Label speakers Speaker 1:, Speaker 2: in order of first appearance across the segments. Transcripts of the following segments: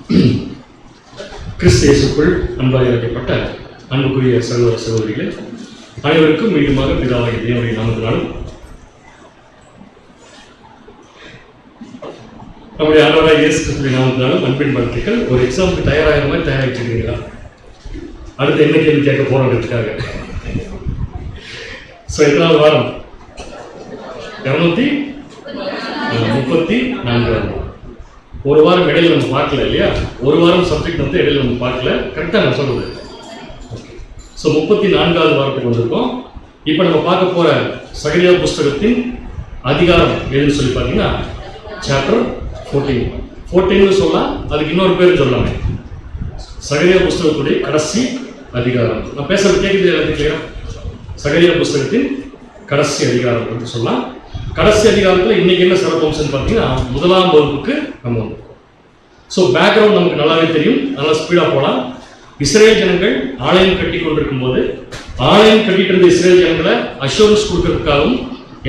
Speaker 1: கிறிஸ்து இயேசுக்குள் அன்பாக இறக்கப்பட்ட அன்புக்குரிய சகோதர சகோதரிகளே, அனைவருக்கும் மீண்டுமாக பிதாவாகிய தேவனுடைய நாமத்தினாலும் நம்முடைய ஆண்டவராகிய இயேசு கிறிஸ்துவின் நாமத்தினாலும் அன்பின் வாழ்த்துக்கள். ஒரு எக்ஸாமுக்கு தயாராகிற மாதிரி தயாராகிட்டு இருக்கீங்களா? அடுத்து என்ன கேள்வி கேட்க போறதுக்காக எத்தனாவது வாரம்? 234. ஒரு வாரம் இடையில நம்ம பார்க்கல இல்லையா? ஒரு வாரம் சப்ஜெக்ட் வந்து இடையில நம்ம பார்க்கல. கரெக்டாக நான் சொல்றது. 34வது வாரத்துக்கு வந்திருக்கோம். இப்போ நம்ம பார்க்க போற சகரியா புஸ்தகத்தின் அதிகாரம் எதுன்னு சொல்லி பார்த்தீங்கன்னா சாப்டர் 14 சொல்லலாம். அதுக்கு இன்னொரு பேர் சொல்லலாமே, சகரியா புஸ்தகத்துடைய கடைசி அதிகாரம். நான் பேசுறது கேட்குது எல்லாத்துக்கும்? சகரியா புஸ்தகத்தின் கடைசி அதிகாரம் என்று சொல்லலாம். கடைசி அதிகாரத்தில் இன்னைக்கு என்ன சிறப்பம்சம் பார்த்தீங்கன்னா, முதலாம் வகுப்புக்கு நம்ம வந்திருக்கோம். பேக்ரவுண்ட் நமக்கு நல்லாவே தெரியும், நல்லா ஸ்பீடா போகலாம். இஸ்ரேல் ஜனங்கள் ஆலயம் கட்டி கொண்டிருக்கும் போது, ஆலயம் கட்டிட்டு இருந்த இஸ்ரேல் ஜனங்களை அஷூரன்ஸ் கொடுக்கறதுக்காகவும்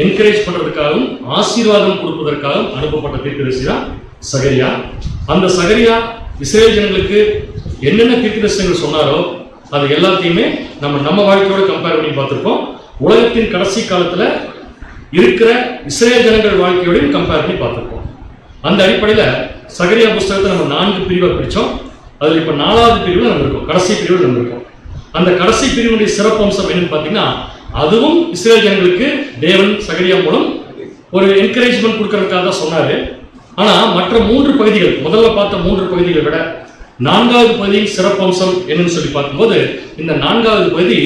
Speaker 1: என்கரேஜ் பண்றதுக்காகவும் ஆசீர்வாதம் கொடுப்பதற்காகவும் அனுப்பப்பட்ட தீர்க்கதரிசி தான் சகரியா. அந்த சகரியா இஸ்ரேல் ஜனங்களுக்கு என்னென்ன தீர்க்கதரிசனங்கள் சொன்னாரோ அது எல்லாத்தையுமே நம்ம வாழ்க்கையோட கம்பேர் பண்ணி பார்த்திருக்கோம். உலகத்தின் கடைசி காலத்துல இருக்கிற இஸ்ரேல் ஜனங்கள் வாழ்க்கையோடையும் கம்பேர் பண்ணி பார்த்திருக்கோம். அந்த அடிப்படையில சகரியா புஸ்தகத்தை நம்ம 4 பிரிவாக பிரிச்சோம். அதுல இப்ப 4வது பிரிவுல நம்ம இருக்கோம், கடைசி பிரிவில் நம்ம இருக்கோம். அந்த கடைசி பிரிவுடைய சிறப்பம்சம் என்னன்னு பாத்தீங்கன்னா, அதுவும் இஸ்ரேல் ஜனங்களுக்கு தேவன் சகரியா மூலம் ஒரு என்கரேஜ்மெண்ட் கொடுக்கறதுக்காக தான் சொன்னாரு. ஆனா மற்ற 3 பகுதிகள், முதல்ல பார்த்த 3 பகுதிகளை விட 4வது பகுதியின் சிறப்பம்சம் என்னன்னு சொல்லி பார்க்கும்போது, இந்த 4வது பகுதி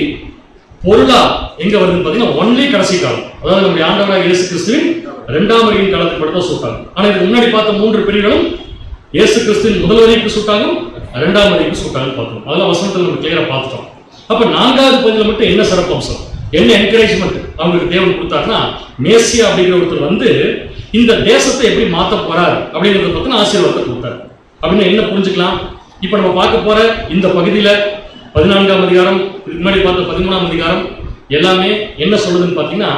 Speaker 1: பொருளா எங்க வருதுன்னு பாத்தீங்கன்னா ஒன்லி கடைசி காலம், அதாவது நம்முடைய ஆண்டவராகிய இயேசு கிறிஸ்துவின் 2ஆம் வருகையின் காலத்துக்கு மட்டும் தான் சூட்டாங்க. ஆனா இதுக்கு முன்னாடி பார்த்த 3 பிரிவுகளும் இயேசு கிறிஸ்துவின் முதல் வருகைக்கு சூட்டாகும், 2ஆம் வருகைக்கு சூட்டாகும் பார்த்தோம். அதெல்லாம் வசனத்தில் நம்ம கிளியரா பார்த்துட்டோம். அப்ப 4வது பகுதியில் மட்டும் என்ன சிறப்பம்சம், என்ன என்கரேஜ்மெண்ட் அவங்களுக்கு தேவன் கொடுத்தாருன்னா, மேசியா அப்படிங்கிற ஒருத்தர் வந்து இந்த தேசத்தை எப்படி மாத்த போறார் அப்படிங்கிறத பத்தின ஆசீர்வாதத்தை கொடுத்தாரு. அப்படின்னு என்ன புரிஞ்சுக்கலாம்? இப்ப நம்ம பார்க்க போற இந்த பகுதியில 14ஆம் அதிகாரம், இதுக்கு முன்னாடி பார்த்த 13ஆம் அதிகாரம் எல்லாமே என்ன சொல்லுதுன்னு பாத்தீங்கன்னா,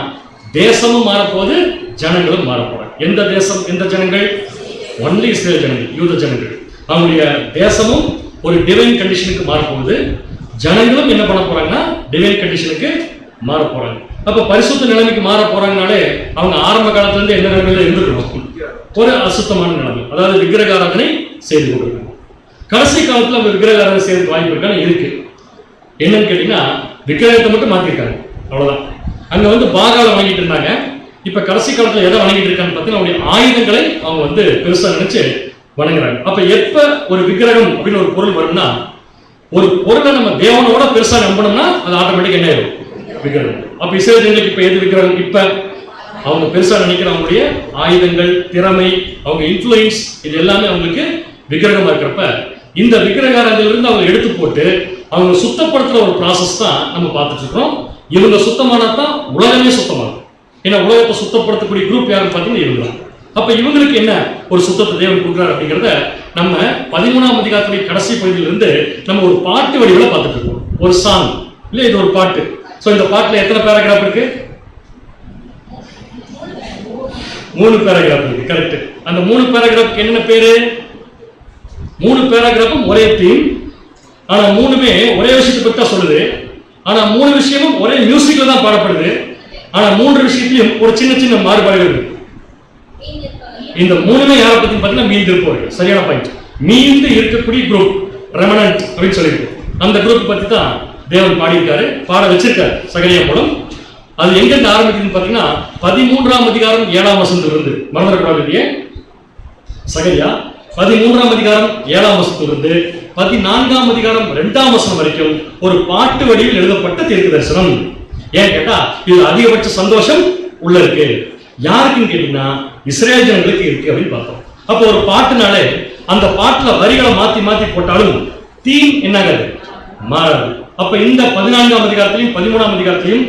Speaker 1: தேசமும் மாறப்போகுது, ஜனங்களும் மாறப்போறாங்க. எந்த தேசம், எந்த ஜனங்கள்? ஒன்லி இஸ்ரேல் ஜனங்கள், யூத ஜனங்கள். அவங்களுடைய தேசமும் ஒரு டிவைன் கண்டிஷனுக்கு மாறப்போகுது, ஜனங்களும் என்ன பண்ண போறாங்கன்னா டிவைன் கண்டிஷனுக்கு மாற போறாங்க. அப்ப பரிசுத்த நிலைமைக்கு மாற போறாங்கனாலே அவங்க ஆரம்ப காலத்துல இருந்து என்ன நிலைமையில இருந்துருக்கணும்? ஒரு அசுத்தமான நிலைமை, அதாவது விக்கிரகாராதனை செய்து கொண்டிருக்கணும். கடைசி காலத்துல அவங்க விக்கிரகாராதனை செய்யறதுக்கு வாய்ப்பு இருக்கான்னு இருக்கு. என்னன்னு கேட்டீங்கன்னா, விக்கிரகத்தை மட்டும் மாத்திருக்காங்க, அவ்வளவுதான். அங்க வந்து பாகால வணங்கிட்டு இருந்தாங்க. இப்ப கடைசி காலத்துல எதை வணங்கிட்டு இருக்கான்னு பார்த்தீங்கன்னா, அவருடைய ஆயுதங்களை அவங்க வந்து பெருசா நினைச்சு வணங்குறாங்க. அப்ப எப்ப ஒரு விக்கிரகம் அப்படின்னு ஒரு பொருள் வரும்னா, ஒரு பொருளை நம்ம தேவனோட பெருசா நம்பணும்னா அது ஆட்டோமேட்டிக் என்ன ஆயிடும்? விக்கிரகம். அப்ப இஸ்ரேல் ஜனங்களுக்கு இப்ப எது விக்கிரகம்? இப்ப அவங்க பெருசா நினைக்கிற அவங்களுடைய ஆயுதங்கள், திறமை, அவங்க இன்ஃபுளுன்ஸ், இது எல்லாமே அவங்களுக்கு விக்கிரகமா இருக்கிறப்ப, இந்த விக்கிரகாரத்திலிருந்து அவங்க எடுத்து போட்டு அவங்க சுத்தப்படுத்துற ஒரு ப்ராசஸ் தான் நம்ம பார்த்துட்டு இருக்கிறோம். இவங்க சுத்தமானதான் உலகமே சுத்தமாகும். ஏன்னா உலகத்தை சுத்தப்படுத்தக்கூடிய குரூப் யாருன்னு பார்த்தீங்கன்னா இவங்க தான். அப்ப இவங்களுக்கு என்ன ஒரு சுத்தத்தை தேவன் கொடுக்குறாரு அப்படிங்கிறத நம்ம 13ஆம் அதிகாரத்துடைய கடைசி பகுதியிலிருந்து நம்ம ஒரு பாட்டு வடிவில் பார்த்துட்டு இருக்கோம். ஒரு சாங் இல்ல, இது ஒரு பாட்டு. இந்த பாட்டுல எத்தனை பேராகிராஃப் இருக்கு? 3 பேராகிராஃப் இருக்கு. கரெக்ட். அந்த 3 பேராகிராஃப்க்கு என்ன பேரு? 3 பேராகிராஃபும் ஒரே தீம், ஆனா 3மே ஒரே விஷயத்தை பத்தி தான் சொல்லுது. ஆனா 3 விஷயமும் ஒரே மியூசிக்ல தான் பாடப்படுது. ஆனா 3 விஷயத்திலும் ஒரு சின்ன சின்ன மாறுபாடுகள் இருக்கு. இந்த 3மே யாரை பத்தி பாத்தீங்கன்னா மீந்திருப்பவர்கள். சரியான பாயிண்ட். மீந்து இருக்கக்கூடிய குரூப், ரெமனன்ட் அப்படின்னு சொல்லியிருக்கு. அந்த குரூப் பத்தி தான் தேவன் பாடியிருக்காரு, பாட வச்சிருக்காரு சகரியா மூலம். அது எங்க இருந்து ஆரம்பிக்குதுன்னு பாத்தீங்கன்னா 13ஆம் அதிகாரம் 7ஆம் வசனத்திலிருந்து, மறந்துடக்கூடாது. சகரியா 13ஆம் அதிகாரம் 7ஆம் வசனத்திலிருந்து 14ஆம் அதிகாரம் 2ஆம் வசனம் வரைக்கும் ஒரு பாட்டு வடிவில் எழுதப்பட்ட தீர்க்க தரிசனம். ஏன் கேட்டா, இது அதிகபட்ச சந்தோஷம் உள்ள இருக்கு. யாருக்குன்னு கேட்டீங்கன்னா இஸ்ரேல் ஜனங்களுக்கு இருக்கு அப்படின்னு பார்த்தோம். அப்போ ஒரு பாட்டுனாலே அந்த பாட்டுல வரிகளை மாத்தி மாத்தி போட்டாலும் தீம் என்னாகாது? மாறாது. அப்ப இந்த 14ஆம் அதிகாரத்திலையும் 13ஆம் அதிகாரத்திலையும்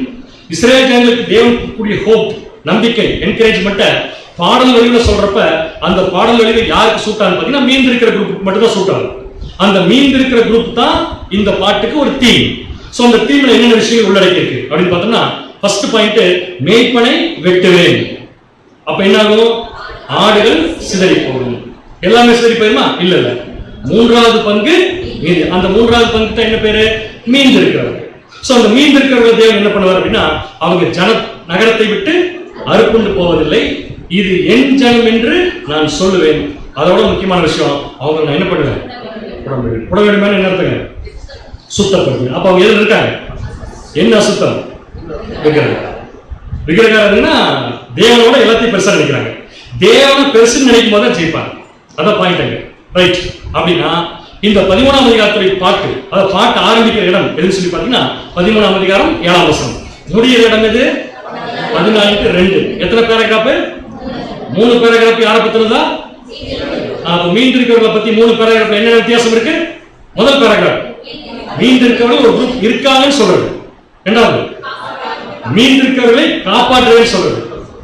Speaker 1: இஸ்ரேல் ஜனங்களுக்கு தேவன் கூடிய ஹோப், நம்பிக்கை, என்கரேஜ்மெண்ட் பாடல் வழியில சொல்றப்ப, அந்த பாடல் வழியில யாருக்கு சூட் ஆகுது பாத்தீங்கன்னா மீந்து இருக்கிற குரூப் மட்டும் தான் சூட் ஆகும். அந்த மீந்து இருக்கிற குரூப் தான் இந்த பாட்டுக்கு ஒரு தீம். அந்த தீம்ல என்னென்ன விஷயங்கள் உள்ளடக்கி இருக்கு அப்படின்னு பார்த்தோம்னா, ஃபர்ஸ்ட் பாயிண்ட், மேய்ப்பனை வெட்டுவேன். அப்ப என்ன ஆகும்? ஆடுகள் சிதறி போகும். எல்லாமே சிதறி போயிருமா? இல்ல இல்ல, மூன்றாவது பங்கு மீதி. அந்த மூன்றாவது பங்கு என்ன பேரு? மீந்து இருக்கிறவர்கள். சோ அந்த மீந்து இருக்கிறவர்கள் தேவன் என்ன பண்ணுவார் அப்படின்னா, அவங்க நகரத்தை விட்டு அறுப்புண்டு போவதில்லை. இது என் ஜனம் என்று நான் சொல்லுவேன். அதோட முக்கியமான விஷயம், அவங்க நான் என்ன பண்ணுவேன்? புட வேண்டும். என்ன அர்த்தங்க? சுத்தப்படுது. அப்ப அவங்க எதுல இருக்காங்க? என்ன அசுத்தம்? விக்கிரகாரன்னா தேவனோட எல்லாத்தையும் பெருசா நினைக்கிறாங்க. தேவனை பெருசு நினைக்கும் போது தான் ஜெயிப்பாங்க. அதான் பாயிண்ட். ரைட். அப்படின்னா இந்த 13ஆம் அதிகாரத்துடைய பாட்டு, அதாவது பாட்டு ஆரம்பிக்கிற இடம் எதுன்னு சொல்லி பாத்தீங்கன்னா 13ஆம் அதிகாரம் 7ஆம் வசனம். முடிகிற இடம் எது? 14:2. எத்தனை பேராகிராஃப்? 3 பேராகிராஃப். யாரை பத்தினதா? மீண்டு இருக்கிறவர்களை பத்தி 3 பேராகிராஃப்ல என்ன வித்தியாசம் இருக்கு? முதல் பேராகிராஃப் மீண்டு இருக்கிறவர்கள் ஒரு குரூப் இருக்காங்கன்னு சொல்றது. இரண்டாவது மீண்டு இருக்கிறவர்களை காப்பாற்றுவேன்னு சொல்றது.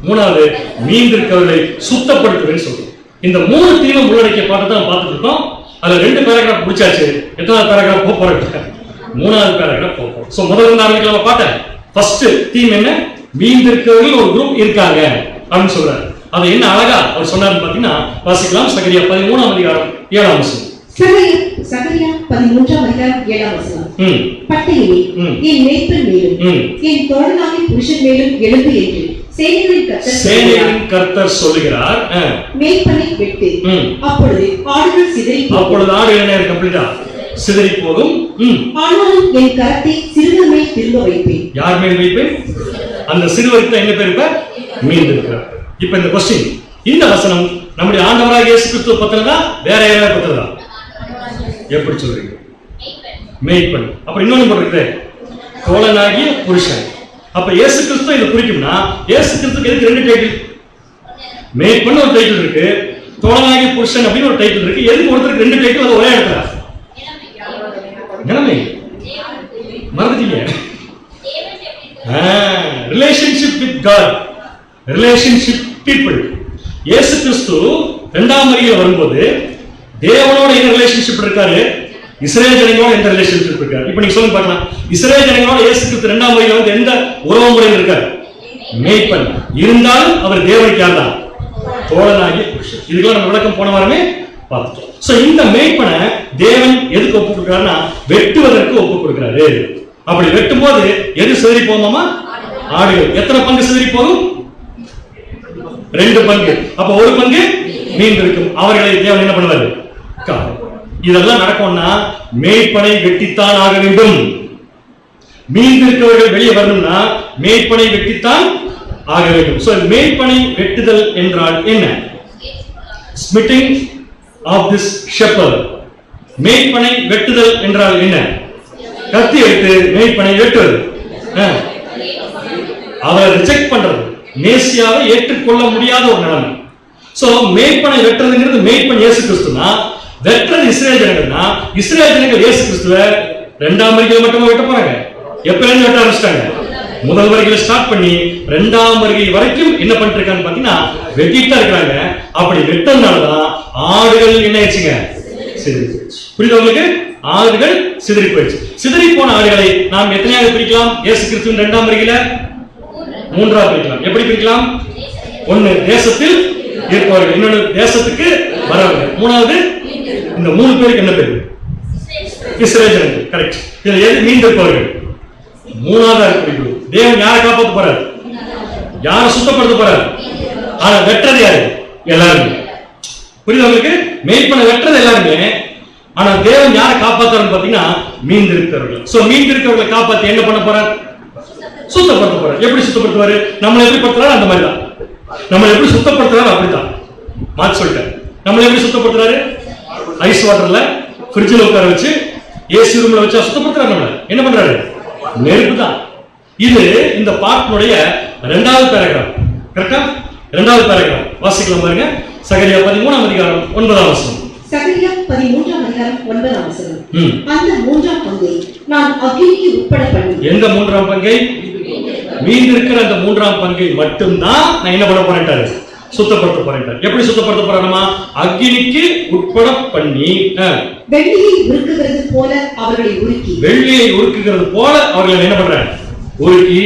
Speaker 1: மூணாவது மீண்டு இருக்கிறவர்களை சுத்தப்படுத்துவேன்னு சொல்றது. இந்த 3 தீமை உள்ளடக்கிய பாட்டை தான் பார்த்துட்டு இருக்கோம். அதுல 2 பேராகிராஃப் முடிச்சாச்சு. எத்தனாவது பேராகிராஃப் போக போறோம்? 3வது பேராகிராஃப் போக போறோம். சோ முதல்ல ஆரம்பிக்கலாம் பாட்டை. ஃபர்ஸ்ட் தீம் என்ன? மீண்டு இருக்கிறவர்கள் ஒரு குரூப் இருக்காங்க அப்படின்னு சொல்றாரு. அது என்ன அழகா அவர் சொன்னாருன்னு பாத்தீங்கன்னா வாசிக்கலாம். சகரியா 13ஆம் அதிகாரம் 7ஆம் வசனம்.
Speaker 2: சகரியா 13ஆம் அதிகாரம் 7ஆம் வசனம். பட்டயமே என் மேய்ப்பன் மேலும் என் தோழனாகிய புருஷன் மேலும் எழுந்து என்று சேனைகளின் கர்த்தர் சொல்லுகிறார். மேய்ப்பனை வெட்டு, அப்பொழுது ஆடுகள் சிதறி போகும்.
Speaker 1: அப்பொழுது ஆடுகள் கம்ப்ளீட்டா சிதறி போகும்.
Speaker 2: ஆனாலும் என் கரத்தை சிறுவர் மேல் திரும்ப வைப்பேன்.
Speaker 1: யார் மேல் வைப்பேன்? அந்த சிறுவருக்கு என்ன பேர்? இப்ப மீண்டு இருக்கிறார். இப்ப இந்த கொஸ்டின், இந்த வசனம் நம்முடைய ஆண்டவராகிய இயேசு கிறிஸ்துவை பத்தினதா வேற யாராவது பத்தினதா? எப்படி சொல்றீங்க? மேய்ப்பன். அப்புறம் இன்னொன்னு போட்டிருக்குது, தோழனாகிய புருஷன். அப்ப இயேசு கிறிஸ்து இதை குறிக்கும்னா, இயேசு கிறிஸ்துக்கு எதுக்கு 2 டைட்டில்? மேய்ப்பன் ஒரு டைட்டில் இருக்கு, தோழனாகிய புருஷன் அப்படின்னு ஒரு டைட்டில் இருக்கு. எதுக்கு ஒருத்தருக்கு 2 டைட்டில்? அது ஒரே இடத்துல நிலைமை மறந்துட்டீங்க. Relationship with God, relationship people. இயேசு கிறிஸ்து 2ஆம் வருகையில் வரும்போது தேவனோட என்ன ரிலேஷன்ஷிப் இருக்காரு? இஸ்ரேல் ஜனங்களோட எந்த ரிலேஷன்ஷிப் இருக்காரு? இப்ப நீங்க சொல்லுங்க பார்க்கலாம். இஸ்ரேல் ஜனங்களோட இயேசு கிறிஸ்து 2ஆம் வருகையில் வந்து எந்த உறவு முறையில் இருக்காரு? மேய்ப்பன். இருந்தாலும் அவர் தேவனுக்கு யார் தான்? தோழனாகிய புருஷன். இதுக்கெல்லாம் நம்ம விளக்கம் போன வாரமே பார்த்துட்டோம். சோ இந்த மேய்ப்பனை தேவன் எதுக்கு ஒப்பு கொடுக்கிறாருன்னா, வெட்டுவதற்கு ஒப்பு கொடுக்கிறாரு. அப்படி வெட்டும் போது எது சிதறி போகுமாமா? ஆடுகள். எத்தனை பங்கு சிதறி போகும்? 2 பங்கு. அப்ப 1 பங்கு மீண்டு இருக்கும். அவர்களை தேவன் என்ன பண்ணுவாரு? இதெல்லாம் நடக்கும்னா மேய்ப்பனை வெட்டித்தான் ஆக வேண்டும். மீண்டு இருக்கிறவர்கள் வெளியே வரணும்னா மேய்ப்பனை வெட்டித்தான் ஆக வேண்டும். சோ மேய்ப்பனை வெட்டுதல் என்றால் என்ன? ஸ்மிட்டிங் ஆஃப் திஸ் ஷெப்பர்ட். மேய்ப்பனை வெட்டுதல் என்றால் என்ன? கத்தி எடுத்து மேய்ப்பனை வெட்டுவது. அவரை ரிஜெக்ட் பண்றது, மேசியாவை ஏற்றுக்கொள்ள முடியாத ஒரு நிலைமை. சோ மேய்ப்பனை வெட்டுறதுங்கிறது மேய்ப்பன் இயேசு கிறிஸ்துனா, வெட்டுறது இஸ்ரேல் ஜனங்கள்னா, இஸ்ரேல் ஜனங்கள் இயேசு கிறிஸ்துவ 2ஆம் வருகையில் மட்டுமே வெட்ட போறாங்க. எப்ப இருந்து வெட்ட ஆரம்பிச்சிட்டாங்க? முதல் வருகையில ஸ்டார்ட் பண்ணி 2ஆம் வருகை வரைக்கும் என்ன பண்ணிட்டு இருக்காங்க பாத்தீங்கன்னா வெட்டிட்டா இருக்காங்க. அப்படி வெட்டனாலதான் ஆடுகள் என்ன ஆயிடுச்சுங்க? சிதறி போயிடுச்சு. புரியுது உங்களுக்கு? ஆடுகள் சிதறி போயிடுச்சு. சிதறி போன ஆடுகளை நாம் எத்தனையாக பிரிக்கலாம்? இயேசு கிறிஸ்துவின் 2ஆம் வருகையில 3ஆக பிரிக்கலாம். எப்படி பிரிக்கலாம்? 1 தேசத்தில் இருப்பவர்கள், இன்னொன்று தேசத்துக்கு வரவர்கள், 3வது இந்த 3 பேருக்கு என்ன பேரு? இஸ்ரேல் ஜனங்கள். கரெக்ட். இதுல எது மீண்டு இருப்பவர்கள்? 3ஆவதா இருக்கு. தேவன் யாரை காப்பாற்ற போறாரு? யாரை சுத்தப்படுத்த போறாரு? ஆனா வெட்டுறது யாரு? எல்லாருமே. புரியுது உங்களுக்கு? மேய்ப்பனை வெட்டுறது எல்லாருமே. ஆனா தேவன் யாரை காப்பாத்துறாருன்னு பாத்தீங்கன்னா மீண்டு இருக்கிறவர்கள். சோ மீண்டு இருக்கிறவர்களை காப்பாத்தி என்ன பண்ண போறார்? சுத்தப்படுத்த போறார். எப்படி சுத்தப்படுத்துவாரு? நம்மளை எப்படி படுத்துறாரு? அந்த மாதிரிதான். நம்மளை எப்படி சுத்தப்படுத்துறாரு? அப்படித்தான் மாற்றி சொல்லிட்டாரு. நம்மளை எப்படி சுத்தப்படுத்துறாரு? ஐஸ் வாட்டர்ல ஃப்ரிட்ஜில் உட்கார வச்சு ஏசி ரூம்ல வச்சா சுத்தப்படுத்துறாரு. நம்மள என்ன பண்றாரு? நெருப்பு தான். இது இந்த பார்ட்டினுடைய 2வது பேராகிராஃப். கரெக்டா? 2வது பேராகிராஃப் வாசிக்கலாம் பாருங்க. சகரியா 13ஆம் அதிகாரம் 9ஆம் வசனம்.
Speaker 2: சகரியா 13ஆம் அதிகாரம் 9ஆம் வசனம். அந்த 3ஆம் பங்கை நான் அக்கினிக்கு உட்பட பண்ணி.
Speaker 1: எந்த 3ஆம் பங்கை? மீண்டு இருக்கிற அந்த 3ஆம் பங்கை மட்டும்தான் நான் என்ன பண்ண போறேன்ட்டாரு? சுத்தப்படுத்த போறேன்ட்டாரு. எப்படி சுத்தப்படுத்த போறாருமா? அக்கினிக்கு உட்பட பண்ணி.
Speaker 2: வெள்ளியை உருக்குகிறது போல அவர்களை உருக்கி.
Speaker 1: வெள்ளியை உருக்குகிறது போல அவர்களை என்ன பண்றேன்? உருக்கி.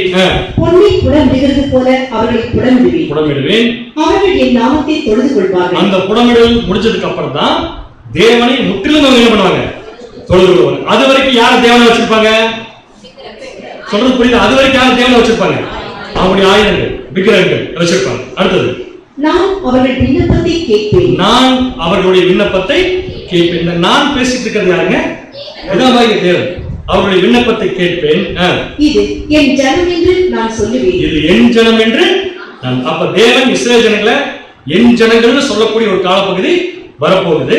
Speaker 2: பொன்னை புடமிடுகிறது போல அவர்களை புடமிடுவேன்.
Speaker 1: புடமிடுவேன்.
Speaker 2: அவர்கள் என் நாமத்தை தொழுது கொள்வார்கள்.
Speaker 1: அந்த புடமிடல் முடிஞ்சதுக்கு அப்புறம் தான் தேவனை முற்றிலும் அவங்க என்ன பண்ணுவாங்க? தொழுது கொள்வாங்க. அது வரைக்கும் யார் தேவனை வச்சிருப்பாங்க? சொல்றது புரியுது? அது வரைக்கும் யார் தேவனை வச்சிருப்பாங்க? அவங்களுடைய ஆயுதங்கள், விக்கிரகங்கள் வச்சிருப்பாங்க. அடுத்தது,
Speaker 2: நான் அவர்கள் விண்ணப்பத்தை கேட்பேன்.
Speaker 1: நான் அவர்களுடைய விண்ணப்பத்தை கேட்பேன். இந்த நான் பேசிட்டு இருக்கிறது யாருங்க? பிதாவாகிய தேவன். அவர்களுடைய விண்ணப்பத்தை கேட்பேன்.
Speaker 2: இது என் ஜனம் என்று நான் சொல்லுவேன்.
Speaker 1: இது என் ஜனம் என்று நான். அப்ப தேவன் இஸ்ரவேல் ஜனங்களை என் ஜனங்கள்னு சொல்லக்கூடிய ஒரு காலப்பகுதி வரப்போகுது.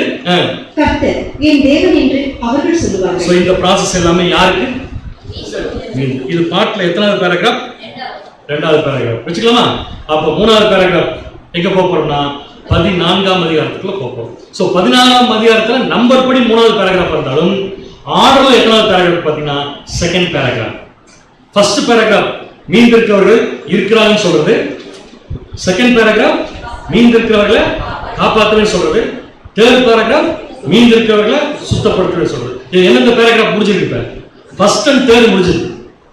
Speaker 2: கர்த்தர் என் தேவன் என்று அவர்கள் சொல்லுவார்கள்.
Speaker 1: சோ இந்த process எல்லாமே யாருக்கு? இது பாட்டுல எத்தனாவது பேராகிராஃப்? 2வது பேராகிராஃப் வெச்சுக்கலாமா? அப்ப 3வது பேராகிராஃப் எங்க போறோம்னா 14ஆம் அதிகாரத்துக்குள்ள போறோம். சோ 14ஆம் அதிகாரத்துல நம்பர் படி 3வது பேராகிராஃப் இருந்தாலும் ஆர்டர்ல எத்தனாவது பேராகிராஃப் பாத்தீங்கன்னா 2nd பேராகிராஃப். ஃபர்ஸ்ட் பேராகிராஃப் மீந்திருக்கிறவர்கள் இருக்கிறாங்கன்னு சொல்றது. 2nd பேராகிராஃப் மீந்திருக்கிறவர்களை காப்பாற்றுன்னு சொல்றது. 3rd பேராகிராஃப் மீந்திருக்கிறவர்களை சுத்தப்படுத்துன்னு சொல்றது. இது எந்தெந்த பேராகிராஃப் முடிஞ்சிருக்கு? ஃபர்ஸ்ட் அண்ட் 3rd முடிஞ்சது.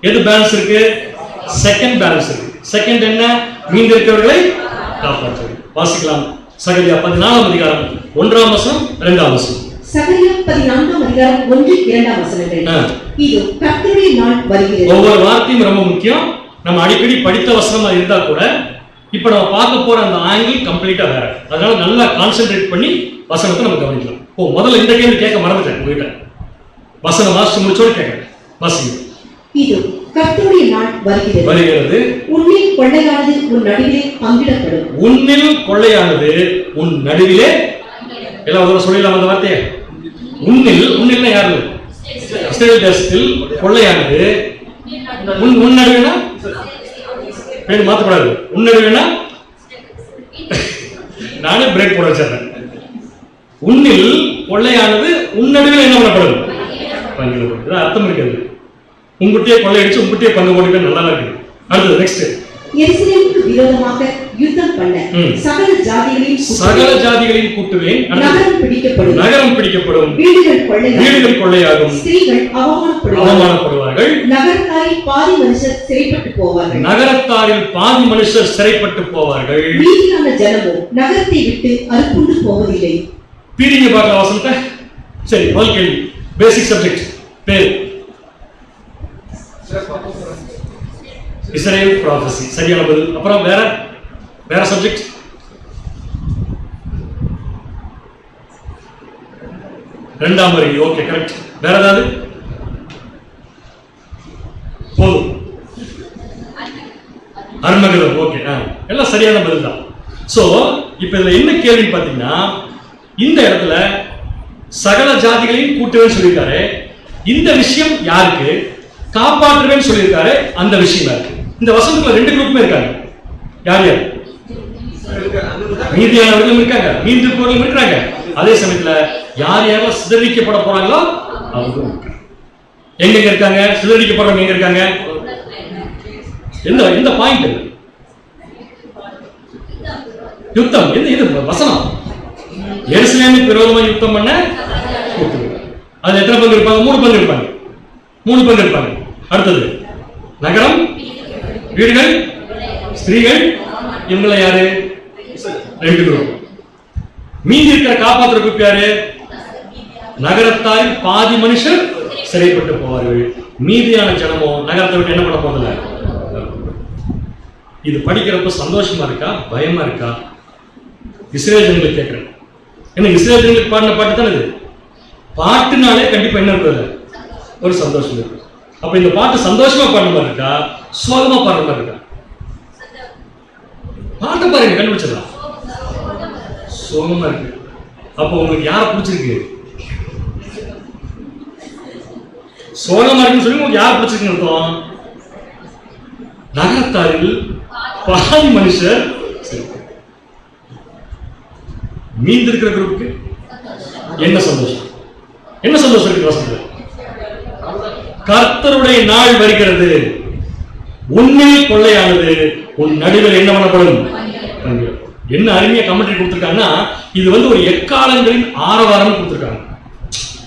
Speaker 1: எது பேலன்ஸ் இருக்கு? 2nd பேலன்ஸ் இருக்கு. 2nd என்ன? மீந்திருக்கிறவர்களை காப்பாற்றுவது. வாசிக்கலாம். சகரியா 14ஆம் அதிகாரம் 1ஆம் வசனம் 2ஆம் வசனம்.
Speaker 2: சகரியா 14ஆம் அதிகாரம் 1-2 வசனங்கள். இது கர்த்தருடைய நாள் வருகிறது.
Speaker 1: ஒவ்வொரு வார்த்தையும் ரொம்ப முக்கியம். நம்ம அடிக்கடி படித்த வசனமா இருந்தா கூட இப்ப நம்ம பார்க்க போற அந்த ஆங்கிள் கம்ப்ளீட்டா வேற. அதனால நல்லா கான்சென்ட்ரேட் பண்ணி வசனத்தை நம்ம கவனிக்கலாம். முதல்ல இந்த கேள்வி கேட்க மறந்துட்டேன் உங்ககிட்ட. வசனம் வாசிச்சு முடிச்சோட கேட்க வாசிங்க. இது
Speaker 2: கர்த்தருடைய நாள் வருகிறது. உன்னில் கொள்ளையானது உன் நடுவிலே பங்கிடப்படும்.
Speaker 1: உன்னில் கொள்ளையானது உன் நடுவிலே. எல்லாம் சொல்லலாம் அந்த வார்த்தையை. உன்னில் யாரு? இஸ்ரவேல் தேசத்தில் கொள்ளையானது உன் நடுவேனா? பேர் மாத்தக்கூடாது. உன் நடுவேனா? நானே பிரேக் போட வச்சிருக்கேன். உன்னில் கொள்ளையானது உன் நடுவில் என்ன பண்ணப்படும்? பங்கிடப்படும். அர்த்தம் இருக்கிறது. உங்ககிட்டயே கொள்ளையடிச்சு உங்ககிட்டயே பங்கு போட்டுக்க நல்லா இருக்கு. அடுத்தது நெக்ஸ்ட்.
Speaker 2: எருசலேமுக்கு விரோதமாக யுத்தம் பண்ண சகல ஜாதிகளையும் கூட்டுவேன். நகரம் பிடிக்கப்படும். வீடுகள் கொள்ளையாகும். ஸ்திரீகள் அவமானப்படுவார்கள். நகரத்தாரில் பாதி மனுஷர் சிறைப்பட்டு போவார்கள். மீதியான ஜனமோ நகரத்தை விட்டு அறுப்புண்டு போவதில்லை. பிரிங்க பார்க்கலாம் வசனத்தை. சரி, முதல் கேள்வி. பேசிக் சப்ஜெக்ட் பேர் இஸ்ரேல் ப்ராஃபஸி. சரியான பதில். அப்புறம் வேற சப்ஜெக்ட். இரண்டாம் வருகை. Okay, correct. வேற ஏதாவது? போதும். அர்மகதம். ஓகே, எல்லாம் சரியான பதில் தான். சோ இப்ப இதுல என்ன கேள்வி பாத்தீங்கன்னா, இந்த இடத்துல சகல ஜாதிகளையும் கூட்டுவேன்னு சொல்லியிருக்காரு. இந்த விஷயம் யாருக்கு? காப்பாற்றுவேன்னு சொல்லியிருக்காரு. அந்த விஷயம் யாருக்கு? இந்த வசனத்துல 2 குரூப்புமே இருக்காங்க. யார் யார்? மீதியானவர்களும் இருக்காங்க, மீந்திருப்பவர்களும் இருக்காங்க. அதே சமயத்துல யார் யாரெல்லாம் சிதறிக்கப்பட போறாங்களோ அவங்களும் இருக்காங்க. எங்க இருக்காங்க? சிதறிக்கப்படுறவங்க எங்க இருக்காங்க? எந்த பாயிண்ட்? யுத்தம். இது வசனம். எருசலேமுக்கு விரோதமா யுத்தம் பண்ண கூட்டுவேன். அதுல எத்தனை பங்கு இருப்பாங்க? 3 பங்கு இருப்பாங்க. 3 பங்கு இருப்பாங்க. அடுத்தது நகரம், வீடுகள், ஸ்திரீகள். இவங்கள யாரு? 2 குரூப். மீதி இருக்கிற காப்பாற்றுற குரூப் யாரு? நகரத்தாரில் பாதி மனுஷர் சிறைப்பட்டு போவார்கள். மீதியான ஜனமோ நகரத்தை விட்டு என்ன பண்ண போறதில்ல. இது படிக்கிறப்ப சந்தோஷமா இருக்கா பயமா இருக்கா? இஸ்ரேல் ஜனங்களுக்கு கேட்கிறேன். ஏன்னா இஸ்ரேல் ஜனங்களுக்கு பாடின பாட்டு தான் இது. பாட்டுனாலே கண்டிப்பா என்ன இருக்கிறது? ஒரு சந்தோஷம் இருக்கு. அப்ப இந்த பாட்டு சந்தோஷமா பாடுற மாதிரி இருக்கா சோகமா பாடுற மாதிரி இருக்கா? பாட்டு பாருங்க, கண்டுபிடிச்சிடலாம். சோகமா இருக்கு. அப்ப உங்களுக்கு யார பிடிச்சிருக்கு? சோகமா இருக்குன்னு சொல்லி உங்களுக்கு யார் பிடிச்சிருக்குன்னு அர்த்தம்? நகரத்தாரில் பாதி மனுஷர். மீந்திருக்கிற குரூப்புக்கு என்ன சந்தோஷம்? என்ன சந்தோஷம் இருக்கு வசனத்துல? கர்த்தருடைய நாள் வருகிறது. உன்னில் கொள்ளையானது உன் நடுவில் என்ன பண்ணப்படும்? என்ன அருமையா கமெண்ட்ரி கொடுத்திருக்காங்கன்னா, இது ஒரு எக்காலங்களின் ஆரவாரம் கொடுத்திருக்காங்க.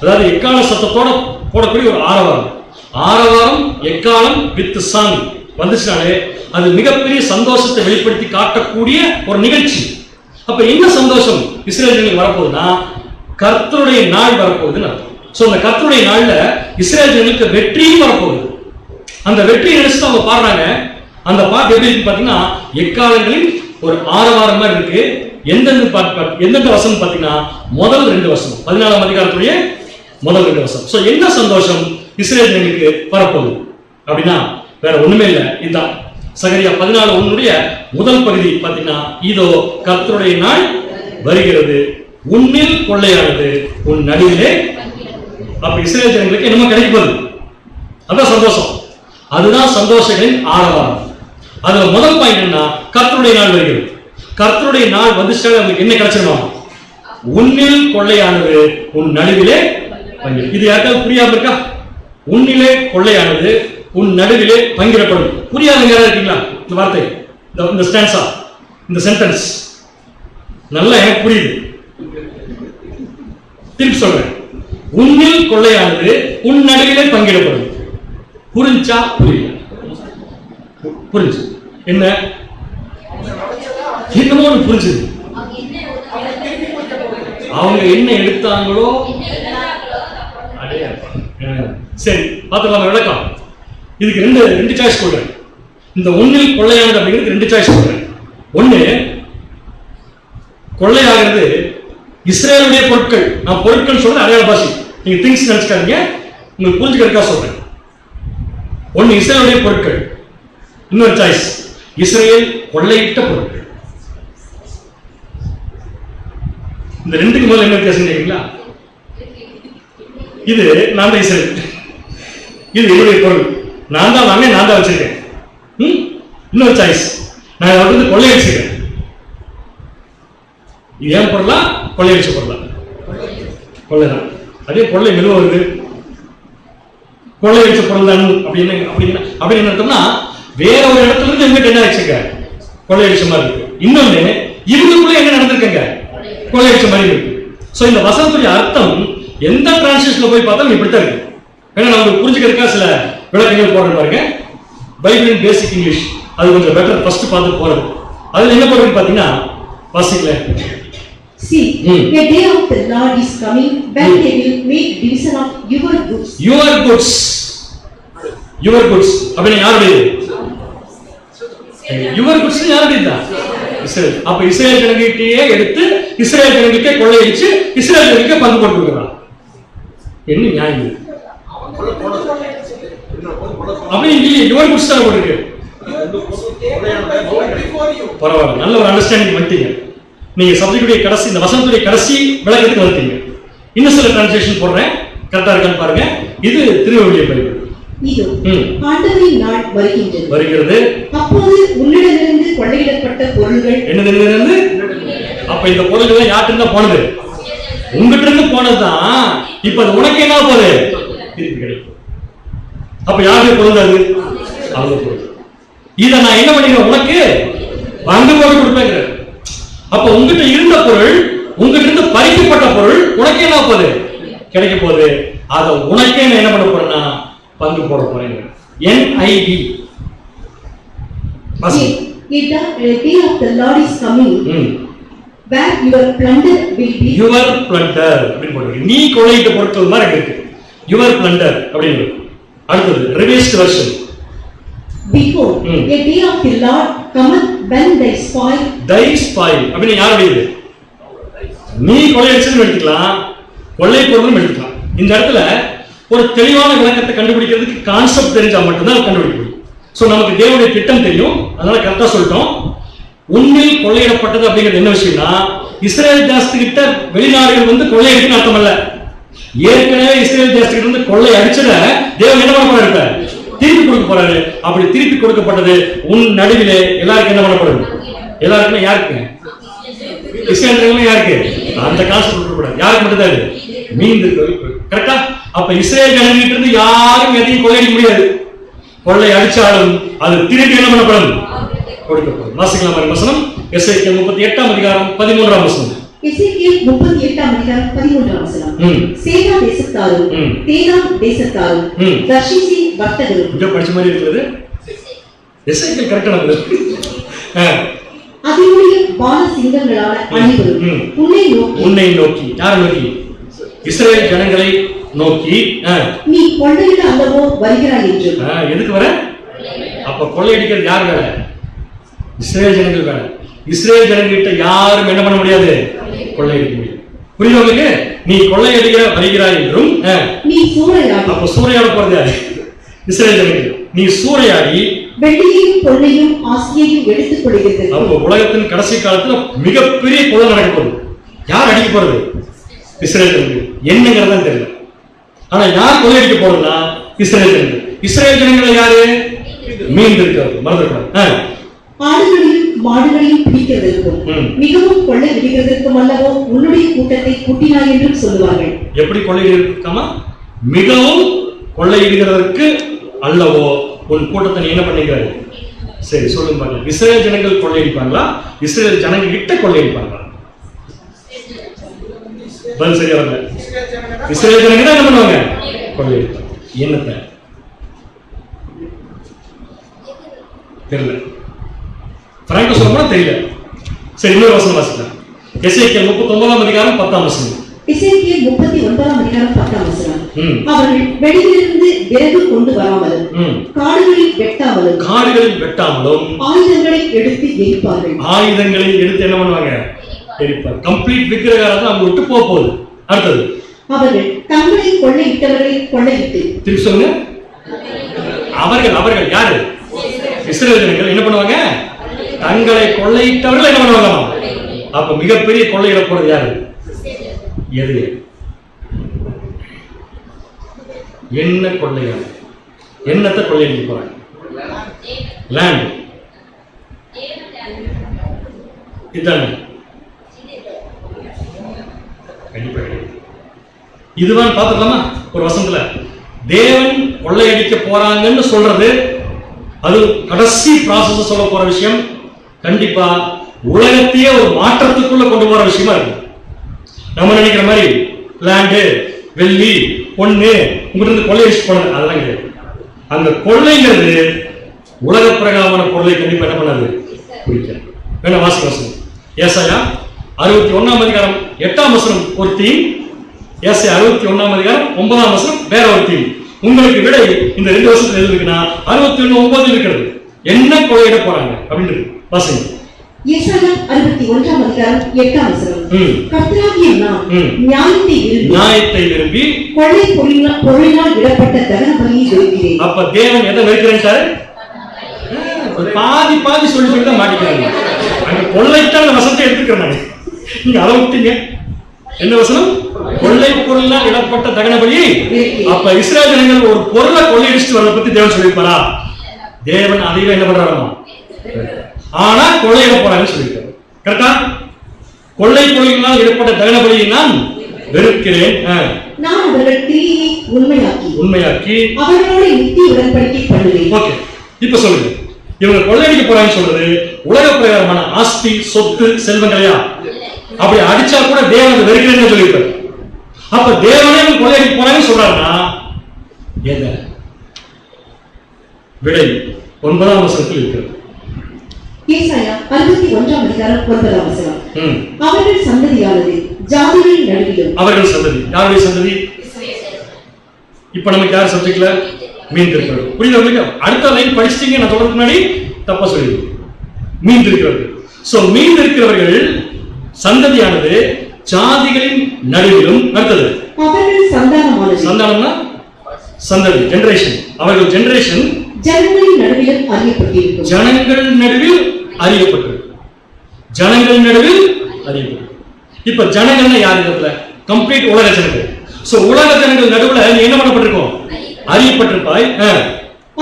Speaker 2: அதாவது எக்கால சத்தத்தோட போடக்கூடிய ஒரு ஆரவாரம். ஆரவாரம் எக்காலம் வித் சாங் வந்துச்சுனாலே அது மிகப்பெரிய சந்தோஷத்தை வெளிப்படுத்தி காட்டக்கூடிய ஒரு நிகழ்ச்சி. அப்ப என்ன சந்தோஷம் இஸ்ரேல் வரப்போகுதுன்னா,
Speaker 1: கர்த்தருடைய நாள் வரப்போகுதுன்னு அர்த்தம். சோ அந்த கர்த்தருடைய நாள்ல இஸ்ரேல் ஜனங்களுக்கு வெற்றியும் வரப்போகுது. அந்த வெற்றி நினைச்சு அவங்க பாடுறாங்க. அந்த பாட்டு எப்படி இருக்கு பாத்தீங்கன்னா, எக்காலங்களில் ஒரு ஆரவாரம் மாதிரி இருக்கு. எந்தெந்த வசனம் பாத்தீங்கன்னா, முதல் 2 வசனம், 14ஆம் அதிகாரத்துடைய முதல் 2 வசனம். சோ என்ன சந்தோஷம் இஸ்ரேல் ஜனங்களுக்கு வரப்போகுது அப்படின்னா வேற ஒண்ணுமே இல்லை. இதுதான் சகரியா 14:1 முதல் பகுதி பாத்தீங்கன்னா, இதோ கர்த்தருடைய நாள் வருகிறது, உன்னில் கொள்ளையானது உன் நடுவிலே. அப்ப இஸ்ரேல் ஜனங்களுக்கு என்னமோ கிடைப்பது, அதான் சந்தோஷம். அதுதான் சந்தோஷங்களின் ஆரவாரம். அதுல முதல் பாயிண்ட் என்ன, கர்த்தருடைய நாள் வருகிறது. கர்த்தருடைய நாள் வந்துச்சாலே அவங்களுக்கு என்ன கிடைச்சிருமா, உன்னில் கொள்ளையானது உன் நடுவிலே பங்கிடும். இது யாருக்காவது புரியாம இருக்கா? உன்னிலே கொள்ளையானது உன் நடுவிலே பங்கிடப்படும். புரியாதுங்க யாராவது இருக்கீங்களா? இந்த வார்த்தை, இந்த ஸ்டான்ஸா, இந்த சென்டென்ஸ் நல்லா எனக்கு புரியுது. திருப்பி சொல்றேன், உன்னில் கொள்ளையானது உன் நடுவிலே பங்கிடப்படும். புரிஞ்சா? புரியல? புரிஞ்சு. என்ன என்னமோ புரிஞ்சது. அவங்க என்ன எடுத்தாங்களோ சரி பார்த்துக்கலாம். விளக்கம் இதுக்கு ரெண்டு சாய்ஸ் சொல்றேன். இந்த ஒன்னில் கொள்ளையானது அப்படிங்கிறது 2 சாய்ஸ் சொல்றேன். ஒண்ணு, கொள்ளையாகிறது இஸ்ரேலுடைய பொருட்கள். நான் பொருட்கள் சொல்றேன், அடையாள பாஷை, நீங்க திங்ஸ் நினைச்சுக்காதீங்க, உங்களுக்கு புரிஞ்சுக்கிறதுக்கா சொல்றேன். ஒன்னு இஸ்ரேலுடைய பொருட்கள், இன்னொரு சாய்ஸ் இஸ்ரேல் கொள்ளையிட்ட பொருட்கள். இந்த ரெண்டுக்கு முதல்ல என்ன வித்தியாசம் கேட்குறீங்களா? இது நான் தான் இஸ்ரேல், இது என்னுடைய பொருள், நான் தான் வாங்க, நான் தான் வச்சிருக்கேன். இன்னொரு சாய்ஸ், நான் வந்து கொள்ளையடிச்சிருக்கேன். இது ஏன் பொருளா, கொள்ளையடிச்ச பொருளா? கொள்ளைதான். அதே கொள்ளை மெதுவா வருது, கொள்ளையடிச்ச பொருள் தான் அப்படின்னு அர்த்தம்னா வேற ஒரு இடத்துல இருந்து எங்கிட்ட என்ன வச்சுக்க கொள்ளையடிச்ச மாதிரி இருக்கு. இன்னொன்னு, இவங்களுக்குள்ள என்ன நடந்திருக்குங்க, கொள்ளையடிச்ச மாதிரி இருக்கு. சோ இந்த வசனத்துடைய அர்த்தம் எந்த டிரான்ஸ்லேஷன்ல போய் பார்த்தாலும் இப்படித்தான் இருக்கு. ஏன்னா நம்ம புரிஞ்சுக்கிறதுக்கா சில விளக்கங்கள் போடுற பாருங்க. பைபிளின் பேசிக் இங்கிலீஷ் அது கொஞ்சம் பெட்டர், ஃபர்ஸ்ட் பார்த்து போறது. அதுல என்ன போடுறது பாத்தீங்கன்னா, வாசிக்கல.
Speaker 2: See, a day of the Lord is coming when they will make division of your goods.
Speaker 1: Your goods. Your goods. அப்படின்னா யாருடையது? Your goods யாருடையதா? இஸ்ரேல். அப்ப இஸ்ரேல் ஜனங்களையே எடுத்து இஸ்ரேல் ஜனங்களுக்கே கொள்ளையடிச்சு இஸ்ரேல் ஜனங்களுக்கே பங்கு போட்டு கொடுக்குறான். என்ன நியாயம் இது? அப்படி இல்லையே, யுவர் குட்ஸ் தான் போட்டுருக்கு. பரவாயில்ல, நல்ல ஒரு அண்டர்ஸ்டாண்டிங் வந்துட்டீங்க. நீங்க சப்ஜெக்டுடைய கடைசி, இந்த வசனத்துடைய கடைசி விளக்கத்துக்கு வந்துட்டீங்க. இன்னும் சில டிரான்ஸ்லேஷன் போடுறேன், கரெக்டா இருக்கான்னு பாருங்க. இது திருவிழிய பைபிள்.
Speaker 2: இதோ ஆண்டவரின் நாள்
Speaker 1: வருகிறது,
Speaker 2: அப்போது உன்னிடமிருந்து கொள்ளையிடப்பட்ட பொருள்கள்.
Speaker 1: என்னதிலிருந்து? அப்ப இந்த பொருள்கள் யார்கிட்ட இருந்தா போனது? உங்ககிட்ட இருந்து போனதுதான். இப்ப அது உனக்கு என்ன போகுது? திருப்பி கிடைக்கும். அப்ப யாருடைய பொருள் அது? அவங்க பொருள். இதை நான் என்ன பண்ணிடுவேன், உனக்கு பங்கு போட்டு கொடுப்பேன். அப்ப உங்ககிட்ட இருந்த பொருள், உங்ககிட்ட இருந்து பறிக்கப்பட்ட பொருள் உனக்கு என்ன போகுது? கிடைக்க போகுது. அதை உனக்கே நான் என்ன பண்ண போறேன்னா பங்கு போட போறேன். NIV.
Speaker 2: A day of the Lord is coming where your plunder will be.
Speaker 1: Your plunder அப்படின்னு போடுறீங்க. நீ கொள்ளையிட்ட பொருட்கள் மாதிரி இருக்கு. Your plunder அப்படின்னு. அடுத்தது revised version.
Speaker 2: Behold, a day of the Lord cometh when thy spoil.
Speaker 1: Thy spoil அப்படின்னு யாருடையது? நீ கொள்ளையடிச்சதுன்னு எடுத்துக்கலாம், கொள்ளை பொருளும் எடுத்துக்கலாம். இந்த இடத்துல ஒரு தெளிவான விளக்கத்தை கண்டுபிடிக்கிறதுக்கு கான்செப்ட் தெரிஞ்சா மட்டும்தான் கண்டுபிடிக்க முடியும். சோ நமக்கு தேவனுடைய திட்டம் தெரியும், அதனால கரெக்டா சொல்லிட்டோம். உண்மையில் கொள்ளையிடப்பட்டது அப்படிங்கிறது என்ன விஷயம்னா, இஸ்ரேல் தேசத்துக்கிட்ட வெளிநாடுகள் வந்து கொள்ளையடிக்கணும் அர்த்தம் அல்ல. ஏற்கனவே இஸ்ரேல் தேசத்துக்கிட்ட இருந்து கொள்ளை அடிச்சத தேவன் என்ன பண்ண போறாரு? திருப்பி கொடுக்க போறாரு. அப்படி திருப்பி கொடுக்கப்பட்டது உன் நடுவிலே எல்லாருக்கும் என்ன பண்ணப்படும்? எல்லாருக்குமே யாருக்கு? இஸ்ரேல் யாருக்கு? அந்த காசு கொடுக்கக்கூடாது. யாருக்கு மட்டும்தான் இது? மீந்து கரெக்டா? அப்ப இஸ்ரேல் ஜனங்கிட்ட இருந்து யாரும் எதையும் கொள்ளையடிக்க முடியாது. கொள்ளை அடிச்சாலும் அது திருப்பி என்ன பண்ணப்படும்? கொடுக்கப்படும். வாசிக்கலாம் வசனம், எசேக்கியேல் 38ஆம் அதிகாரம் 13ஆம் வசனம்.
Speaker 2: எசேக்கியேல் 38ஆம் அதிகாரம் 13ஆம் வசனம். சேனா தேசத்தாரும் தேராம் தேசத்தாரும் தர்ஷீசி வர்த்தகரும்.
Speaker 1: இங்க படிச்ச மாதிரி இருக்குது. எசேக்கியேல் கரெக்டா இருக்குது.
Speaker 2: அதிலுடைய பால சிங்கங்களான அணிவரும் உன்னை நோக்கி.
Speaker 1: யாரை நோக்கி? இஸ்ரவேல் ஜனங்களை நோக்கி
Speaker 2: நீ கொள்ளையிட அல்லவோ வருகிறாய் என்று.
Speaker 1: எதுக்கு வர? அப்ப கொள்ளையடிக்கிறது யார் வேலை? இஸ்ரவேல் ஜனங்கள் வேலை. இஸ்ரவேல் ஜனங்கிட்ட யாரும் என்ன பண்ண முடியாது? கொள்ளையடிக்க முடியாது. புரியுது உங்களுக்கு? நீ கொள்ளையடிக்கிற வருகிறாய் என்றும்
Speaker 2: நீ சூறையாடி.
Speaker 1: அப்ப சூறையாட போறது யாரு? இஸ்ரவேல் ஜனங்கள். நீ சூறையாடி
Speaker 2: வெள்ளியையும் பொன்னையும் ஆசையையும் எடுத்துக் கொள்கிறது.
Speaker 1: அப்போ உலகத்தின் கடைசி காலத்துல மிகப்பெரிய கொள்ளை நடக்க போகுது. யார் அடிக்க போறது? இஸ்ரவேல் ஜனங்கள். என்னங்கிறதான் தெரியல. ஆனா யார் கொள்ளையடிக்க போறதுன்னா இஸ்ரவேல் ஜனங்கள். இஸ்ரவேல் ஜனங்கள் யாரு? மீன் இருக்கிறது, மறந்துடக்கூடாது.
Speaker 2: ஆடுகளையும் மாடுகளையும் பிடிக்கிறதற்கும் மிகவும் கொள்ளை விடுகிறதற்கும் அல்லவோ உன்னுடைய கூட்டத்தை கூட்டினாய் என்றும் சொல்லுவார்கள்.
Speaker 1: எப்படி கொள்ளையிடுமா? மிகவும் கொள்ளையிடுகிறதற்கு அல்லவோ உன் கூட்டத்தை நீ என்ன பண்ணுகிறாரு? சரி சொல்லுங்க பாருங்க. இஸ்ரவேல் ஜனங்கள் கொள்ளையடிப்பாங்களா? இஸ்ரவேல் ஜனங்கள் கிட்ட கொள்ளையடிப்பாங்களா? பதில் சரியா வரல. இஸ்ரவேல் ஜனங்க தான் என்ன பண்ணுவாங்க? கொள்ளையடிப்பாங்க. என்னத்தை தெரியல. பிராங்கா சொல்ல தெரியல. சரி, இன்னொரு வசனம் வாசிக்கலாம். எசேக்கியேல் 39ஆம் அதிகாரம் 10ஆம் வசனம்.
Speaker 2: எசேக்கியேல் 39ஆம் அதிகாரம் 10ஆம் வசனம். அவர்கள் வெளியிலிருந்து விறகு கொண்டு வராமலும் காடுகளில் வெட்டாமலும் ஆயுதங்களை எடுத்து எரிப்பார்கள்.
Speaker 1: ஆயுதங்களை எடுத்து என்ன பண்ணுவாங்க? எரிப்பார். கம்ப்ளீட் விக்கிரகாரத்தை அவங்க விட்டு போகுது. அடுத்தது
Speaker 2: அவர்கள் தங்களை கொள்ளையிட்டவர்களை கொள்ளையிட்டு.
Speaker 1: திருப்பி சொல்லுங்க. அவர்கள் யாரு? இஸ்ரவேல் ஜனங்கள் என்ன பண்ணுவாங்க? தங்களை கொள்ளையிட்டவர்கள் என்ன பண்ணுவாங்க? அப்ப மிகப்பெரிய கொள்ளையிட போறது யாரு? எது? என்ன கொள்ளையா? என்னத்தை கொள்ளையடிக்க போறாங்க? லேண்ட். இதுதானே? கண்டிப்பா இதுதான். பாத்துக்கலாமா? ஒரு வசனத்துல தேவன் கொள்ளையடிக்க போறாங்கன்னு சொல்றது அது கடைசி ப்ராசஸ் சொல்ல போற விஷயம். கண்டிப்பா உலகத்தையே ஒரு மாற்றத்துக்குள்ள கொண்டு போற விஷயமா இருக்கு. நம்ம நினைக்கிற மாதிரி லேண்டு, வெள்ளி, பொண்ணு உங்ககிட்ட கொள்ளையடிச்சு போனது அதெல்லாம் கிடையாது. அந்த கொள்ளைங்கிறது உலக பிரகாரமான பொருளை கண்டிப்பா என்ன பண்ணாது? குறிக்கிறது. வேணா வாசகம். ஏசாயா 61ஆம் அதிகாரம் 8ஆம் வசனம் ஒரு தீம். ஏசாயா 61ஆம் அதிகாரம் 9ஆம் வசனம் வேற ஒரு தீம். உங்களுக்கு விடை இந்த 2 வருஷத்துல எது இருக்குன்னா 61:9 இருக்கிறது. என்ன கொள்ளையிட போறாங்க அப்படின்னு வாசிங்க.
Speaker 2: ஏசாயா 61ஆம் அதிகாரம் 8ஆம் வசனம். கர்த்தராகிய நான் நியாயத்தை விரும்பி கொள்ளை பொருளினால் விடப்பட்ட தகன பலியை வெறுக்கிறேன்.
Speaker 1: அப்ப தேவன் எதை வெறுக்கிறாரு? பாதி சொல்லி தான் மாட்டிக்கிறாங்க. அங்க கொள்ளைத்தான் வசனத்தை எடுத்துக்கிறேன். நீங்க அதை விட்டீங்க. என்ன வசனம்? கொள்ளை பொருளினால் இடப்பட்ட தகன பலியை. அப்ப இஸ்ரவேல் ஜனங்கள் ஒரு பொருளை கொள்ளையடிச்சுட்டு வரத பத்தி தேவன் சொல்லியிருப்பாரா? தேவன் அதையும் என்ன பண்றாராமா? ஆனா கொள்ளையிட போறாங்கன்னு சொல்லியிருக்காரு. கரெக்டா? கொள்ளை பொருளினால் இடப்பட்ட தகன பலியை நான் வெறுக்கிறேன்.
Speaker 2: நான் அவர்கள் கிரியை உண்மையாக்கி அவர்களோட நித்திய உடன்படிக்கை பண்ணுவேன்.
Speaker 1: ஓகே, இப்ப சொல்லுங்க. இவங்க கொள்ளையடிக்க போறாங்கன்னு சொல்றது உலக பிரகாரமான ஆஸ்தி, சொத்து, செல்வங்களையா? அப்படி அடிச்சா கூட தேவன் வெறுக்கிறேன்னு சொல்லியிருக்காரு. அப்ப தேவனே கொள்ளையடிக்க போறாங்கன்னு சொல்றாருன்னா என்ன விடை? 9ஆம் வசனத்தில் இருக்கிறது.
Speaker 2: ஏசாயா 61ஆம் அதிகாரம் 9ஆம் வசனம். அவர்கள் சந்ததியானது ஜாதிகளின் நடுவிலும். அவர்கள் சந்ததி
Speaker 1: யாருடைய சந்ததி? இப்ப நமக்கு யார் சப்ஜெக்ட்ல? மீன் இருக்கிறது. புரியுது உங்களுக்கு? அடுத்த லைன் படிச்சிட்டீங்க. நான் சொல்றதுக்கு முன்னாடி தப்பா சொல்லிடுங்க. மீன் இருக்கிறது. சோ மீன் இருக்கிறவர்கள் சந்ததியானது ஜாதிகளின் நடுவிலும். அடுத்தது
Speaker 2: அவர்கள் சந்தானமானது.
Speaker 1: சந்தானம்னா சந்ததி, ஜெனரேஷன். அவர்கள் ஜெனரேஷன்
Speaker 2: ஜனங்களின் நடுவில் அறியப்பட்டிருக்கும்.
Speaker 1: ஜனங்கள் நடுவில் அறியப்பட்டிருக்கும். ஜனங்கள் நடுவில் அறியப்பட்டிருக்கும். இப்ப ஜனங்கள்னா யார்? இடத்துல கம்ப்ளீட் உலக ஜனங்கள். சோ உலக ஜனங்கள் நடுவுல நீ என்ன பண்ணப்பட்டிருக்கோம்? அறியப்பட்டிருப்பாய்.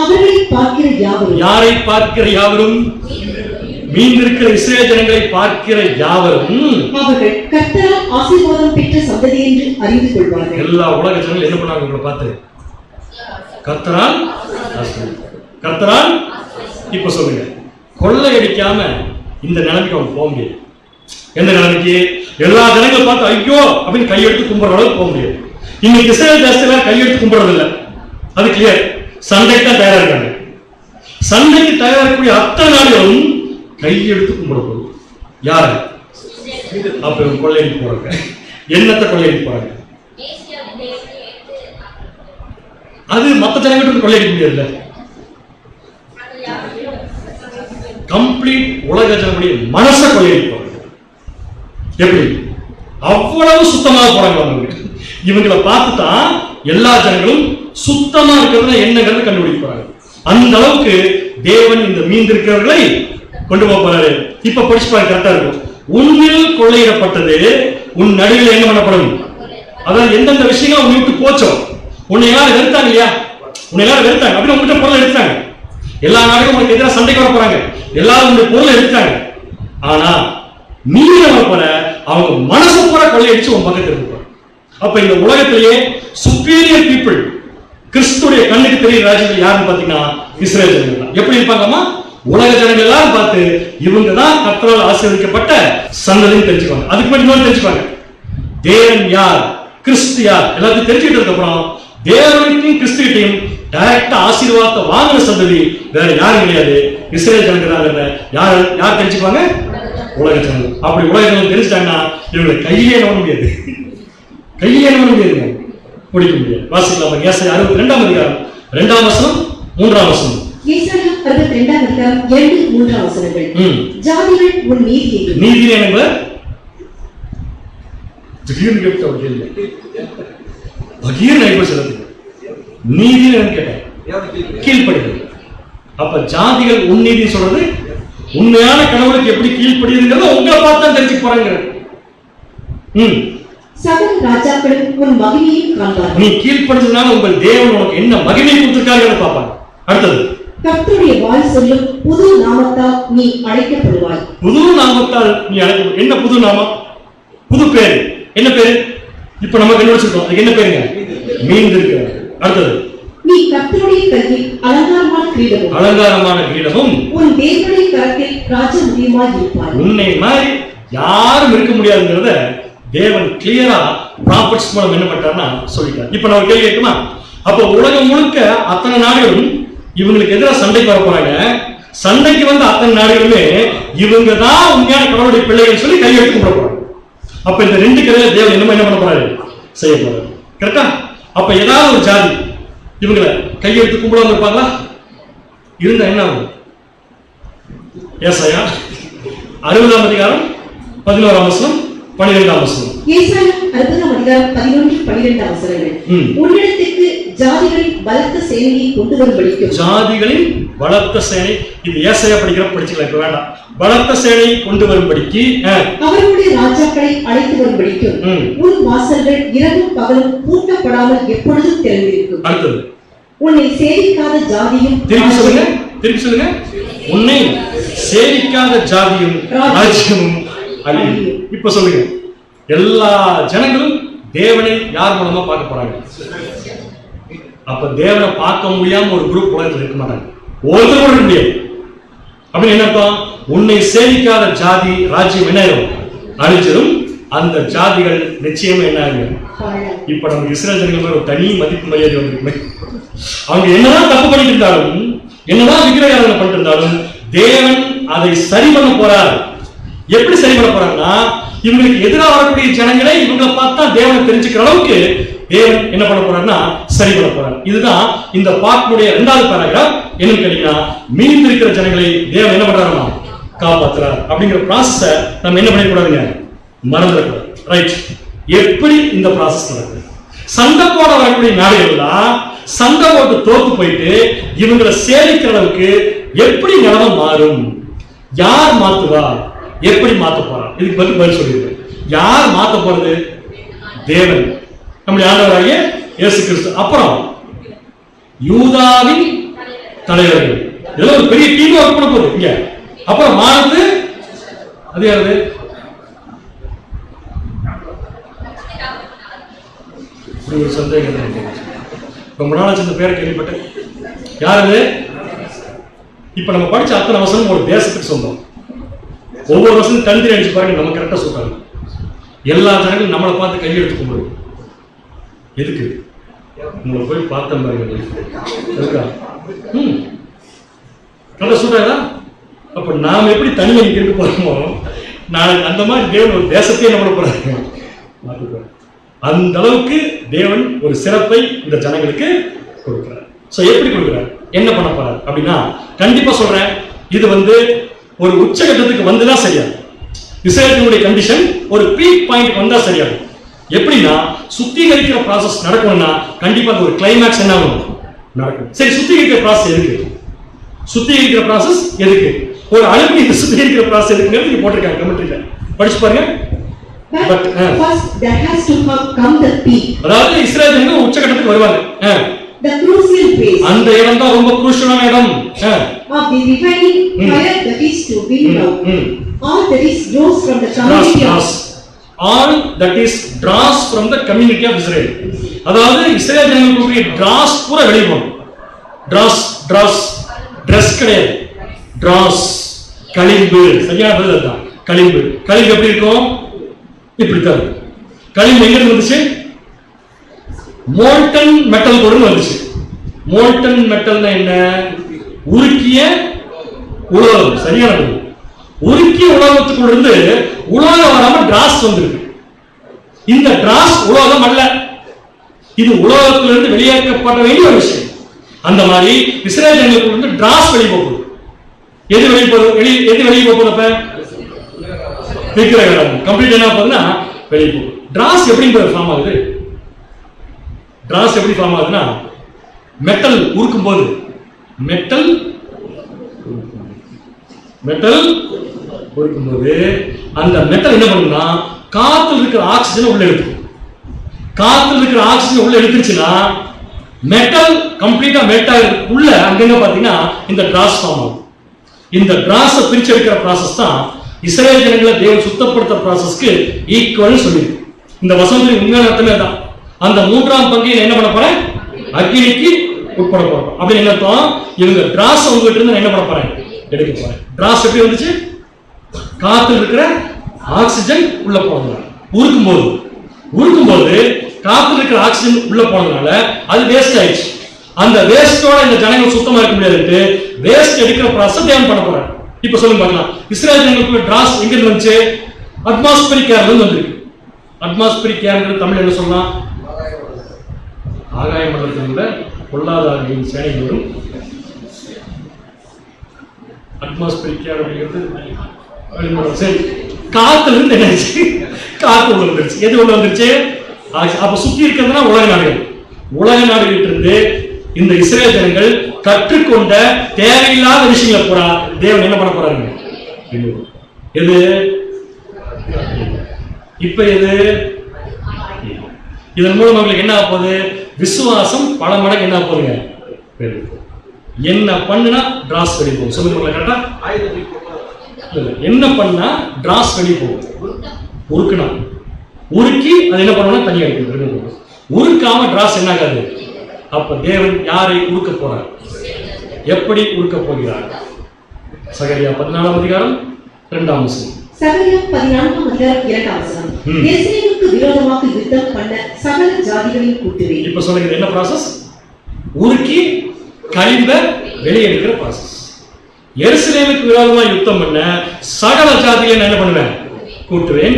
Speaker 2: அவர்களை பார்க்கிற யாவரும்.
Speaker 1: யாரை பார்க்கிற யாவரும்? மீன் இருக்கிற இஸ்ரவேல் ஜனங்களை பார்க்கிற யாவரும்
Speaker 2: அவர்கள் கர்த்தரால் ஆசீர்வாதம் பெற்ற சந்ததி என்று அறிந்து கொள்வார்கள்.
Speaker 1: எல்லா உலக ஜனங்கள் என்ன பண்ணாங்க? உங்களை பார்த்து கர்த்தரால். இப்ப சொல்லுங்க, கொள்ளையடிக்காம இந்த நிலைமைக்கு அவங்க போக முடியாது. எந்த நிலைமைக்கு? எல்லா ஜனங்களும் பார்த்து ஐயோ அப்படின்னு கையெடுத்து கும்பிடுற அளவுக்கு போக முடியாது. இன்னைக்கு இஸ்ரவேல் தேசத்துல கையெடுத்து கும்பிடுறது இல்லை. அது கிளியர். சண்டைக்கு தான் தயாரா இருக்காங்க. சண்டைக்கு தயாராகக்கூடிய அத்தனை நாளும் கையெடுத்து கும்பிட போகுது. யாரு? அப்ப கொள்ளையடிக்க போறாங்க. என்னத்தை கொள்ளையடிக்க போறாங்க? அது மற்ற ஜனங்களுக்கு கொள்ளையடிக்க முடியாதுல்ல. கம்ப்ளீட் உலக ஜனங்களுடைய மனசை கொள்ளையடிப்பாங்க. எப்படி? அவ்வளவு சுத்தமாக போறாங்க. இவங்களை பார்த்துதான் எல்லா ஜனங்களும் சுத்தமா இருக்கிறது என்னங்கிறத கண்டுபிடிப்பாங்க. அந்த அளவுக்கு தேவன் இந்த மீந்திருக்கிறவர்களை கொண்டு போறாரு. இப்ப படிச்சு பாருங்க, கரெக்டா இருக்கும். உன்னில் கொள்ளையிடப்பட்டது உன் நடுவில் என்ன பண்ணப்படும்? அதாவது எந்தெந்த விஷயங்கள் உன்னை விட்டு போச்சோ, உன்னை எல்லாரும் வெறுத்தாங்க இல்லையா, உன்னை எல்லாரும் வெறுத்தாங்க அப்படின்னு உங்ககிட்ட பொருளை எடுத்தாங்க. எல்லா நாடுகளும் உங்களுக்கு எதிராக சண்டைக்கு வர போறாங்க, எல்லாரும் உங்களுடைய பொருளை எடுத்தாங்க. ஆனா நீ என்ன போற, அவங்க மனசு பூரா கொள்ளையடிச்சு உன் பக்கத்தில் இருப்பாங்க. அப்ப இந்த உலகத்திலேயே சுப்பீரியர் பீப்புள், கிறிஸ்துடைய கண்ணுக்கு தெரிய ராஜ்யங்கள் யாருன்னு பாத்தீங்கன்னா இஸ்ரேல் ஜனங்கள் தான். எப்படி இருப்பாங்கம்மா? உலக ஜனங்கள் எல்லாம் பார்த்து இவங்க தான் கர்த்தரால் ஆசீர்வதிக்கப்பட்ட சந்ததின்னு தெரிஞ்சுக்குவாங்க. அதுக்கு முன்னாடி இன்னொரு தெரிஞ்சுப்பாங்க, தேவன் யார், கிறிஸ்து யார், எல்லாத்தையும் தெரிஞ்சுக்கிட்டதுக்கு அப்புறம் தேவனுக்கும் கிறிஸ்துகிட்டையும் டைரக்டா ஆசீர்வாதத்தை வாங்கின சந்ததி வேற யாரும் கிடையாது, இஸ்ரேல் ஜனங்கள் தான். யார் தெரிஞ்சுக்குவாங்க? உலக ஜனங்கள். அப்படி உலக ஜனங்கள் தெரிஞ்சுட்டாங்கன்னா இவங்களை கையிலே நம்ப முடியாது, கையிலே நம்ப முடியாதுங்க, பிடிக்க முடியாது. வாசிக்கலாம். ஏசாயா 62ஆம் அதிகாரம் 2ஆம் வசனம் 3ஆம் வசனம்.
Speaker 2: ஏசாயா 62ஆம் அதிகாரம் 2, 3ஆம் வசனங்கள். ஜாதிகள் உன் நீதியை,
Speaker 1: நீதி என்பது திடீர்னு கேட்ட ஒரு கேள்வி. பகீர் நைபர் சொல்லுது நீதி கேட்டேன், கீழ்ப்படுகிறது. அப்ப ஜாதிகள் உன் நீதி சொல்றது உண்மையான கடவுளுக்கு எப்படி கீழ்ப்படுகிறதுங்கிறத உங்களை பார்த்தா தெரிஞ்சு போறாங்க.
Speaker 2: சகல ராஜாக்களும் உன் மகிமையை காண்பார்கள்.
Speaker 1: நீ கீழ்ப்படுறதுனால உங்கள் தேவன் உனக்கு என்ன மகிமை கொடுத்திருக்காருன்னு பார்ப்பாங்க. அடுத்தது,
Speaker 2: கர்த்தருடைய வாய் சொல்லும் புது நாமத்தால் நீ அழைக்கப்படுவாய்.
Speaker 1: புது நாமத்தால் நீ அழைக்க. என்ன புது நாமம்? புது பேரு. என்ன பேரு? இப்ப நம்ம கண்டுபிடிச்சிருக்கோம். அதுக்கு என்ன பேருங்க? மீந்திருக்கிறார். அடுத்தது,
Speaker 2: நீ கர்த்தருடைய கையில் அலங்காரமான கிரீடமும்,
Speaker 1: அலங்காரமான கிரீடமும்
Speaker 2: உன் தேவனுடைய கரத்தில் ராஜமுடியுமாய் இருப்பாய்.
Speaker 1: உன்னை மாதிரி யாரும் இருக்க முடியாதுங்கிறத தேவன் கிளியரா ப்ராஃபிட்ஸ் மூலம் என்ன பண்ணிட்டாருன்னா சொல்லிட்டார். இப்ப நம்ம கேள்வி கேட்குமா? அப்ப உலகம் முழுக்க அத்தனை நாடுகளும் இவங்களுக்கு எதிராக சண்டைக்கு வர போறாங்க. சண்டைக்கு வந்து அத்தனை நாடுகளுமே இவங்க தான் உண்மையான கடவுளுடைய பிள்ளைகள் சொல்லி கையெழுத்து கும்பிட போறாங்க. அப்ப இந்த ரெண்டு கதையில தேவன் என்ன பண்ண போறாரு? செய்ய போறாரு. கரெக்டா? அப்ப ஏதாவது ஒரு ஜாதி இவங்களை கையெழுத்து கும்பிடாம இருப்பாங்களா? இருந்தா என்ன ஆகும்? ஏசாயா 60ஆம் அதிகாரம் 11ஆம் வசனம் 12ஆம் வசனம்.
Speaker 2: ஏசாயா 60ஆம் அதிகாரம் 11, 12ஆம் வசனங்கள். உன்னிடத்துக்கு ஜாதிகளின் பலத்த சேனையை கொண்டு வரும்படிக்கும்,
Speaker 1: ஜாதிகளின் பலத்த சேனை, இது ஏசாயா படிச்சுக்கலாம், இப்ப வேண்டாம். பலத்த சேனை கொண்டு வரும்படிக்கு,
Speaker 2: அவர்களுடைய ராஜாக்களை அழைத்து வரும்படிக்கும் உன் வாசல்கள் இரவும் பகலும் பூட்டப்படாமல் எப்பொழுதும் திறந்திருக்கும்.
Speaker 1: அடுத்தது,
Speaker 2: உன்னை சேவிக்காத ஜாதியும்,
Speaker 1: திருப்பி சொல்லுங்க, உன்னை சேவிக்காத ஜாதியும் ராஜ்யமும் அழியும். இப்ப சொல்லுங்க, எல்லா ஜனங்களும் தேவனை யார் மூலமா பார்க்க போறாங்க? அப்ப தேவனை பார்க்க முடியாம ஒரு குரூப் உலகத்தில் இருக்க மாட்டாங்க, ஒருத்தர் கூட முடியாது. அப்படின்னு என்ன அர்த்தம்? உன்னை சேவிக்காத ஜாதி ராஜ்யம் என்ன ஆயிரும்? அழிச்சிடும். அந்த ஜாதிகள் நிச்சயமா என்ன ஆகும்? இப்ப நம்ம இஸ்ரேல் ஜனங்கள் ஒரு தனி மதிப்பு மரியாதை வந்திருக்குமே. அவங்க என்னதான் தப்பு பண்ணிட்டு இருந்தாலும், என்னதான் விக்கிரகாரங்களை பண்ணிட்டு இருந்தாலும், தேவன் அதை சரி பண்ண போறார். எப்படி சரி பண்ண போறாங்கன்னா, இவங்களுக்கு எதிராக வரக்கூடிய ஜனங்களை இவங்களை பார்த்தா தேவனை தெரிஞ்சுக்கிற அளவுக்கு தேவன் என்ன பண்ண போறாருன்னா சரி பண்ண போறாரு. இதுதான் இந்த பாட்டுடைய 2வது பேராகிராஃப். என்னன்னு கேட்டீங்கன்னா, மீந்து இருக்கிற ஜனங்களை தேவன் என்ன பண்றாருன்னா காப்பாத்துறார். அப்படிங்கிற ப்ராசஸை நம்ம என்ன பண்ணிடக்கூடாதுங்க, மறந்துடக்கூடாது. ரைட்? எப்படி இந்த ப்ராசஸ் நடக்குது? சண்டை போட வரக்கூடிய நாடுகள்லாம் சண்டை போட்டு தோத்து போயிட்டு இவங்களை சேவிக்கிற அளவுக்கு எப்படி நிலைமை மாறும்? யார் மாத்துவா? எப்படி மாத்த போறார்? இதுக்கு பதில் சொல்லிடுறேன். யார் மாத்த போறது? தேவன், நம்முடைய ஆண்டவராகிய இயேசு கிறிஸ்து. அப்புறம் யூதாவின் தலைவர்கள், இதெல்லாம் ஒரு பெரிய டீம் ஒர்க் பண்ண போகுது இங்க. அப்புறம் மாறுது அது யாரு? ஒரு சந்தேகம், ரொம்ப நாளாச்சு இந்த பேரை கேள்விப்பட்டேன். யாரு? இப்ப நம்ம படிச்ச அத்தனை வசனம் ஒரு தேசத்துக்கு சொந்தம். ஒவ்வொரு வருஷம் தந்திரி அடிச்சு பாருங்க, நம்ம கரெக்டா சொல்றாங்க. எல்லா ஜனங்களும் நம்மளை பார்த்து கையெழுத்து கும்பிடுவோம். எதுக்கு? உங்களை போய் பார்த்த பாருங்க, இருக்கா? கரெக்டா சொல்றாங்க. அப்ப நாம எப்படி தனிமைக்கு இருக்க போறோமோ, நாளைக்கு அந்த மாதிரி தேவன் ஒரு தேசத்தையே நம்மள போறாங்க. அந்த அளவுக்கு தேவன் ஒரு சிறப்பை இந்த ஜனங்களுக்கு கொடுக்கிறார். சோ எப்படி கொடுக்கிறார், என்ன பண்ண போறார் அப்படின்னா, கண்டிப்பா சொல்றேன், இது ஒரு உச்சகட்டத்துக்கு வந்துதான் சரியாகும். இஸ்ரவேலினுடைய கண்டிஷன் ஒரு பீக் பாயிண்ட் வந்தா சரியாகும். எப்படின்னா, சுத்திகரிக்கிற ப்ராசஸ் நடக்கணும்னா கண்டிப்பா அது ஒரு கிளைமேக்ஸ் என்ன ஆகும், நடக்கும். சரி, சுத்திகரிக்கிற ப்ராசஸ் எதுக்கு? சுத்திகரிக்கிற ப்ராசஸ் எதுக்கு? ஒரு அளவுக்கு இந்த சுத்திகரிக்கிற ப்ராசஸ் எதுக்குங்கிறது இங்க போட்டிருக்காங்க கமெண்ட்ரியில, படிச்சு பாருங்க.
Speaker 2: But first there has to come the peak.
Speaker 1: அதாவது இஸ்ரவேல் உச்சகட்டத்துக்கு வருவாங்க.
Speaker 2: The crucial phase.
Speaker 1: அந்த இடம் தான் ரொம்ப குரூஷியலான இடம்.
Speaker 2: Of the refining fire that is to bring out all that is draws from the community of
Speaker 1: all that is draws from the community of Israel. அதாவது இஸ்ரவேல் ஜனங்களுடைய draws பூரா வெளிய போகும். dress கிடையாது, draws களிம்பு. சரியா பதில் தான், களிம்பு. களிம்பு எப்படி இருக்கும்? இப்படி தான். களிம்பு எங்க இருந்து வந்துச்சு? மோல்டன் மெட்டல் கூட வந்துச்சு. மோல்டன் மெட்டல்னா என்ன? உருக்கிய உலோகம். சரியான உருக்கிய உலோகத்துக்குள்ள இருந்து உலோகம் வராம டிராஸ் வந்திருக்கு. இந்த டிராஸ் உலோகம் அல்ல, இது உலோகத்திலிருந்து வெளியேற்றப்பட வேண்டிய ஒரு விஷயம். அந்த மாதிரி இஸ்ரவேல் ஜனங்களுக்கு டிராஸ் வெளியே போகுது. எது வெளியே போகுது? எது வெளியே போகுது? அப்ப கம்ப்ளீட் என்ன போகுதுன்னா வெளியே போகுது. டிராஸ் எப்படி ஃபார்ம் ஆகுது? டிராஸ் எப்படி ஃபார்ம் ஆகுதுன்னா, மெட்டல் உருக்கும் போது மெட்டல் உருக்கும் போது அந்த மெட்டல் என்ன பண்ணும்னா, காத்துல இருக்கிற ஆக்சிஜன் உள்ள எடுக்கும். காத்துல இருக்கிற ஆக்சிஜன் உள்ள எடுத்துச்சுன்னா மெட்டல் கம்ப்ளீட்டா மெல்ட் ஆகுது. உள்ள அங்கங்க பாத்தீங்கன்னா இந்த டிராஸ் ஃபார்ம் ஆகும். இந்த டிராஸை பிரிச்சு எடுக்கிற ப்ராசஸ் தான் இஸ்ரவேல் ஜனங்களை தேவன் சுத்தப்படுத்த ப்ராசஸ்க்கு ஈக்குவல் சொல்லி. இந்த வசனத்தின் உண்மையான அர்த்தமே தான். அந்த மூன்றாம் பங்கையில் என்ன பண்ண போறேன்? அக்கினிக்கு உட்பட போறோம். அப்படின்னு என்ன அர்த்தம்? இவங்க டிராஸ் உங்ககிட்ட இருந்து என்ன பண்ண போறேன்? எடுக்க போறேன். டிராஸ் எப்படி வந்துச்சு? காத்துல இருக்கிற ஆக்சிஜன் உள்ள போனதுனால. உருக்கும் போது காத்துல இருக்கிற ஆக்சிஜன் உள்ள போனதுனால அது வேஸ்ட் ஆயிடுச்சு. அந்த வேஸ்டோட இந்த ஜனங்கள் சுத்தமா இருக்க முடியாது. வேஸ்ட் எடுக்கிற ப்ராசஸ் தேவன் பண்ண போறாங்க. இப்ப சொல்லுங்க பார்க்கலாம், இஸ்ரவேல் ஜனங்களுக்கு டிராஸ் எங்க இருந்து வந்துச்சு? அட்மாஸ்பியரிக் ஏர்ல இருந்து வந்திருக்கு. அட்மாஸ்பியரிக் ஏர்ங்கிறது தமிழ் என்ன சொல்லலாம்? ஆகாய மண்டலத்தில் பொல்லாதாரின் சேனைகளும். அட்மாஸ்பியரிக் ஏர் அப்படிங்கிறது சரி, காத்துல இருந்து என்ன? காத்து உள்ள வந்துருச்சு. எது உள்ள வந்துருச்சு? அப்ப சுத்தி இருக்கிறதுனா உலக நாடுகள். உலக நாடுகிட்ட இருந்து இந்த இஸ்ரவேல் ஜனங்கள் கற்றுக்கொண்ட தேவையில்லாத விஷயங்களை பூரா தேவன் என்ன பண்ண போறாங்க? எது இப்ப எது? இதன் மூலம் அவங்களுக்கு என்ன ஆகுது? விசுவாசம் பல மடங்கு என்ன போகுதுங்க? என்ன பண்ணுனா டிராஸ் வெளியே போகும். சொல்லுங்க கரெக்டா? என்ன பண்ணா டிராஸ் வெளியே போகும்? உருக்குனா உருக்கி அது என்ன பண்ணணும்? தனியா இருக்கு. உருக்காம டிராஸ் என்ன ஆகாது. அப்ப தேவன் யாரை உருக்க போறார்? எப்படி உருக்க போகிறார்? சகரியா 14ஆம் அதிகாரம் 2ஆம் வசனம்.
Speaker 2: சகரியா 14ஆம் அதிகாரம் 2ஆம் வசனம். எருசலேமுக்கு விரோதமாக யுத்தம் பண்ண சகல ஜாதிகளையும் கூட்டுவேன். இப்ப சொல்லுங்க என்ன ப்ராசஸ்? உருக்கி களிம்ப வெளியே எடுக்கிற ப்ராசஸ். எருசலேமுக்கு விரோதமாக யுத்தம் பண்ண சகல ஜாதிகளை என்ன பண்ணுவேன்? கூட்டுவேன்.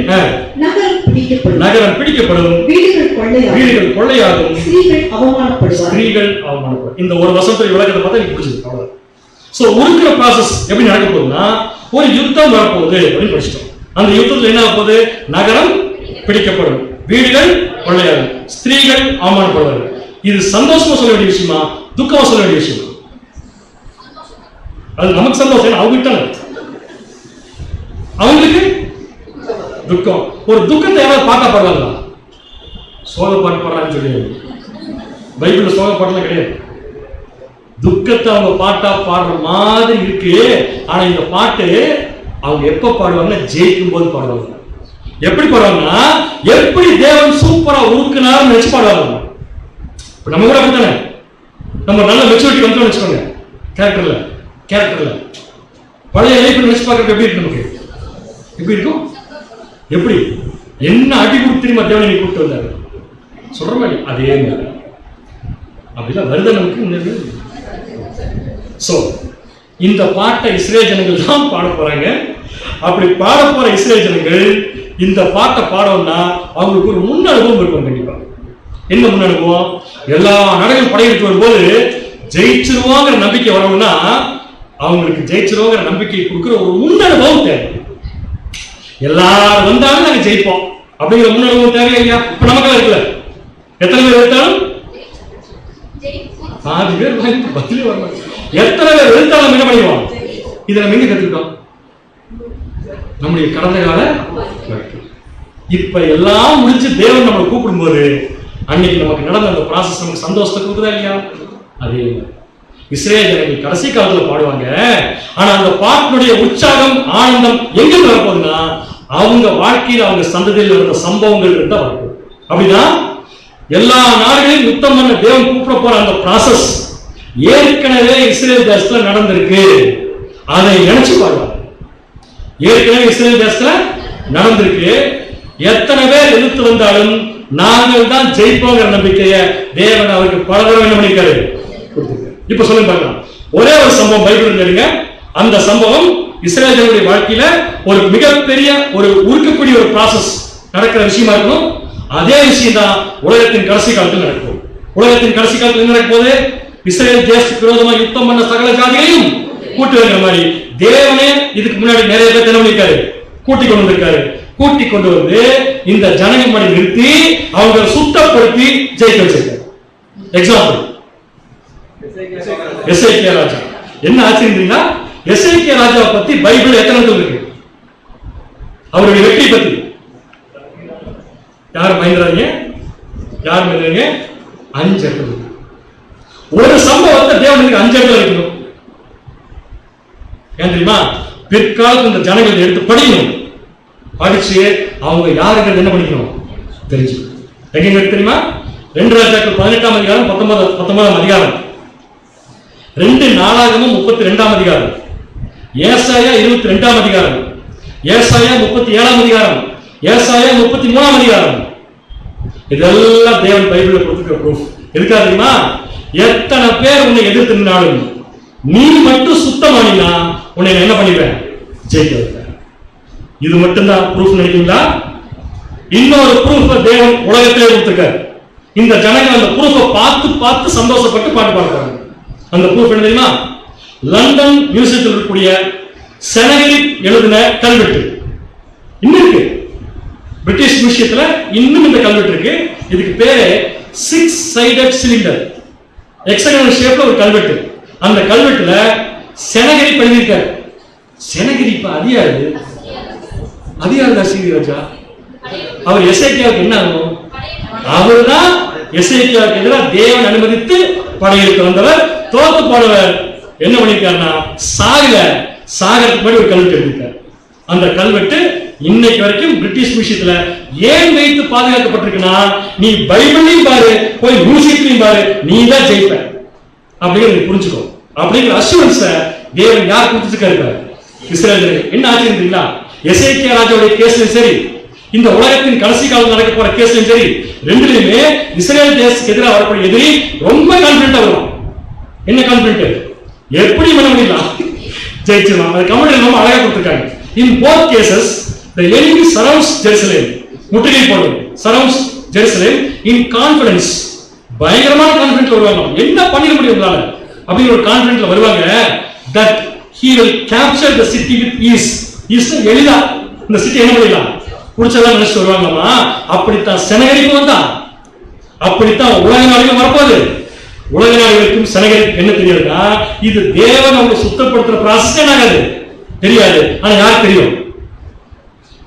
Speaker 2: நகரம் பிடிக்கப்படும், வீடுகள் கொள்ளையாகும், ஸ்திரீகள் அவமானப்படுவார். இந்த ஒரு வசனத்துல விளக்கத்தை பார்த்தா எனக்கு புரிஞ்சுது. அவ்வளவுதான். சோ உருக்குற ப்ராசஸ் எப்படி நடக்க போகுதுன்னா, ஒரு யுத்தம் வரப்போகுது அப்படின்னு படிச்சிட்டோம். அந்த யுத்தத்துல என்ன ஆக போகுது? நகரம் பிடிக்கப்படும், வீடுகள் கொள்ளையாகும், ஸ்திரீகள் அவமானப்படுவார்கள். இது சந்தோஷமா சொல்ல வேண்டிய விஷயமா, துக்கமா சொல்ல வேண்டிய விஷயமா? அது நமக்கு சந்தோஷம், அவங்க அவங்களுக்கு துக்கம். ஒரு துக்கத்தை யாராவது பாட்டா பாடுவாங்களா? சோக பாட்டு பாடுறான்னு சொல்லி பைபிள்ல சோக பாட்டுலாம் கிடையாது. துக்கத்தை அவங்க பாட்டா பாடுற மாதிரி இருக்கு. ஆனா இந்த பாட்டு அவங்க எப்ப பாடுவாங்கன்னா, ஜெயிக்கும் போது பாடுவாங்க. எப்படி பாடுவாங்கன்னா, எப்படி தேவன் சூப்பரா உருக்குனாலும் நினைச்சு பாடுவாங்க. நம்ம கூட அப்படித்தானே, நம்ம நல்ல மெச்சூரிட்டி வந்து வச்சுக்கோங்க. கேரக்டர்ல பழைய லைஃப் நினைச்சு பார்க்கறது எப்படி இருக்கு? நமக்கு எப்படி இருக்கும்? எப்படி என்ன அடி கொடுத்து தெரியுமா தேவனை கூப்பிட்டு வந்தாரு? சொல்ற மாதிரி அதே மாதிரி அப்படிதான் வருது நமக்கு. சோ இந்த பாட்டை இஸ்ரேல் ஜனங்கள் தான் பாட போறாங்க. அப்படி பாட போற இஸ்ரேல் ஜனங்கள்
Speaker 1: இந்த பாட்டை பாடணும்னா அவங்களுக்கு ஒரு முன் அனுபவம் இருக்கும். கண்டிப்பா என்ன முன் அனுபவம்? எல்லா நாடுகளும் படையெடுத்து வரும்போது ஜெயிச்சிருவாங்கிற நம்பிக்கை வரணும்னா அவங்களுக்கு ஜெயிச்சிருவாங்கிற நம்பிக்கை கொடுக்குற ஒரு முன் அனுபவம் தேவை. எல்லாரும் வந்தாலும் நாங்க ஜெயிப்போம் அப்படிங்கிற முன் அனுபவம் தேவையா இல்லையா? இப்ப நமக்கு இருக்குல்ல, எத்தனை பேர் எடுத்தாலும் பாதி பேர் பதிலே வரலாம். எத்தனை பேர் எடுத்தாலும் என்ன பண்ணிடுவோம்? இதை நம்ம எங்க கத்துக்கிட்டோம்? நம்முடைய கடந்த கால. இப்ப எல்லாம் முடிச்சு தேவன் நம்மளை கூப்பிடும் போது அன்னைக்கு நமக்கு நடந்த அந்த ப்ராசஸ் நமக்கு சந்தோஷத்தை கொடுக்குதா இல்லையா? அதே இஸ்ரேல் ஜனங்கள் கடைசி காலத்துல பாடுவாங்க. ஆனா அந்த பாட்டினுடைய உற்சாகம் ஆனந்தம் எங்க வரப்போகுதுன்னா அவங்க வாழ்க்கையில் அவங்க சந்ததியில் நடந்த சம்பவங்கள் இருந்தா வரப்போகுது. அப்படின்னா எல்லா நாடுகளையும் யுத்தம் பண்ண தேவன் கூப்பிட போற அந்த ப்ராசஸ் ஏற்கனவே இஸ்ரேல் தேசத்துல நடந்திருக்கு. அதை நினைச்சு பாருவாங்க. ஏற்கனவே இஸ்ரேல் தேசத்துல நடந்திருக்கு. எத்தனை பேர் எதிர்த்து வந்தாலும் நாங்கள் தான் ஜெயிப்போங்கிற நம்பிக்கையை தேவன் அவருக்கு பல தடவை என்ன பண்ணிருக்காரு. இப்ப சொல்லி பார்க்கலாம். ஒரே ஒரு சம்பவம் பைபிள் எடுங்க. அந்த சம்பவம் இஸ்ரேலுடைய வாழ்க்கையில ஒரு மிகப்பெரிய ஒரு உருக்கக்கூடிய ஒரு ப்ராசஸ் நடக்கிற விஷயமா இருக்கும். அதே விஷயம் தான் உலகத்தின் கடைசி காலத்தில் நடக்கும். உலகத்தின் கடைசி காலத்தில் என்ன நடக்கும் போது இஸ்ரேல் தேசத்துக்கு விரோதமா யுத்தம் பண்ண சகல ஜாதிகளையும் கூட்டி வைக்கிற மாதிரி தேவனே இதுக்கு முன்னாடி நிறைய பேர் என்ன பண்ணிருக்காரு, கூட்டி கொண்டு வந்திருக்காரு. கூட்டி கொண்டு வந்து இந்த ஜனங்கள் மணி நிறுத்தி அவங்க சுத்தப்படுத்தி ஜெயிக்க வச்சிருக்காரு. எக்ஸாம்பிள் எசேக்கியா ராஜா. என்ன ஆச்சரியம்னா எசேக்கியா ராஜாவை பத்தி பைபிள் எத்தனை இருக்கு? அவருடைய வெற்றி பத்தி யார் மயந்துறாங்க? யார் மயந்துறாங்க? 5 இடத்துல. ஒரு சம்பவத்தை தேவனுக்கு 5 இடத்துல வைக்கணும். ஏன் தெரியுமா? பிற்காலத்தில் இந்த ஜனங்களை எடுத்து படிக்கணும். படிச்சு அவங்க யாருக்கு என்ன பண்ணிக்கணும் தெரிஞ்சுக்கணும். எங்க தெரியுமா? 2 ராஜாக்கள் 18ஆம் அதிகாரம் 19ஆம் அதிகாரம், 2 நாளாகமம் 32ஆம் அதிகாரம், ஏசாயா 22ஆம் அதிகாரம், ஏசாயா 37ஆம் அதிகாரம், ஏசாயா 33ஆம் அதிகாரம். இதெல்லாம் தேவன் பைபிள்ல கொடுத்துக்கிற ப்ரூஃப். எதுக்காக தெரியுமா? எத்தனை பேர் உன்னை எதிர்த்து நின்னாலும் நீ மட்டும் சுத்தமானினா உன்னை என்ன பண்ணிடுவேன்? ஜெயிக்க வைப்பேன். இது மட்டும்தான் ப்ரூஃப் நினைக்கிறீங்களா? இன்னொரு ப்ரூஃப் தேவன் உலகத்திலே கொடுத்திருக்காரு. இந்த ஜனங்கள் அந்த ப்ரூஃபை பார்த்து பார்த்து சந்தோஷப்பட்டு பாட்டு பாடுறாங்க. அந்த ப்ரூஃப் என்ன தெரியுமா? லண்டன் மியூசியத்தில் இருக்கக்கூடிய செனகரிப் எழுதின கல்வெட்டு இன்னும் இருக்கு. பிரிட்டிஷ் மியூசியத்துல இன்னும் இந்த கல்வெட்டு இருக்கு. இதுக்கு பேரு 6 sided சிலிண்டர், ஹெக்ஸாகனல் ஷேப்ல ஒரு கல்வெட்டு. அந்த கல்வெட்டுல செனகரிப் எழுதியிருக்காரு. செனகரிப் அதிகாரு ராஜா. அவர் எசேக்கியாவுக்கு என்ன ஆகும்? அவர்தான் எசேக்கியாவுக்கு எதிராக தேவன் அனுமதித்து படையெடுத்து வந்தவர். தோத்து போனவர் என்ன பண்ணிருக்காருன்னா சாகரத்துக்கு முன்னாடி ஒரு கல்வெட்டு எழுதியிருக்காரு. அந்த கல்வெட்டு இன்னைக்கு வரைக்கும் பிரிட்டிஷ் மியூசியத்துல ஏன் வைத்து பாதுகாக்கப்பட்டிருக்குன்னா நீ பைபிளையும் பாரு, போய் மியூசியத்தையும் பாரு, நீ தான் ஜெயிப்ப அப்படிங்கிறது புரிஞ்சுக்கோ. அப்படிங்கிற அஷூரன்ஸ தேவன் யார் கொடுத்துருக்காரு? இஸ்ரேல். என்ன ஆச்சரியங்களா? எசேக்கியா ராஜாவுடைய கேஸ்லயும் சரி, இந்த உலகத்தின் கடைசி காலம் நடக்க போற கேஸ்லயும் சரி, ரெண்டுலயுமே இஸ்ரேல் தேசத்துக்கு எதிராக வரக்கூடிய எதிரி ரொம்ப கான்பிடண்டா வருவான். என்ன கான்பிடன்ட்? எப்படி பண்ண முடியலாம்? ஜெயிச்சிடலாம். அது கமெண்ட் ரொம்ப அழகா கொடுத்திருக்காங்க. In both cases, the enemy surrounds Jerusalem. முற்றுகை போடும். Surrounds Jerusalem in confidence. பயங்கரமான கான்ஃபிடன்ட்ல வருவாங்க. என்ன பண்ணிட முடியும் உங்களால அப்படிங்கிற ஒரு கான்ஃபிடன்ட்ல வருவாங்க. That he will capture the city with ease. ease எளிதா இந்த சிட்டி என்ன பண்ணிடலாம், புடிச்சதா நினைச்சு வருவாங்கம்மா. அப்படித்தான் செனகரிப்பு வந்தா, அப்படித்தான் உலக நாடுகள் வரப்போகுது. உலக நாடுகளுக்கும் செனகரிப்பு என்ன தெரியாதுன்னா இது தேவன் அவங்க சுத்தப்படுத்துற ப்ராசஸ் என்னாகாது தெரியாது. ஆனா யாருக்கு தெரியும்?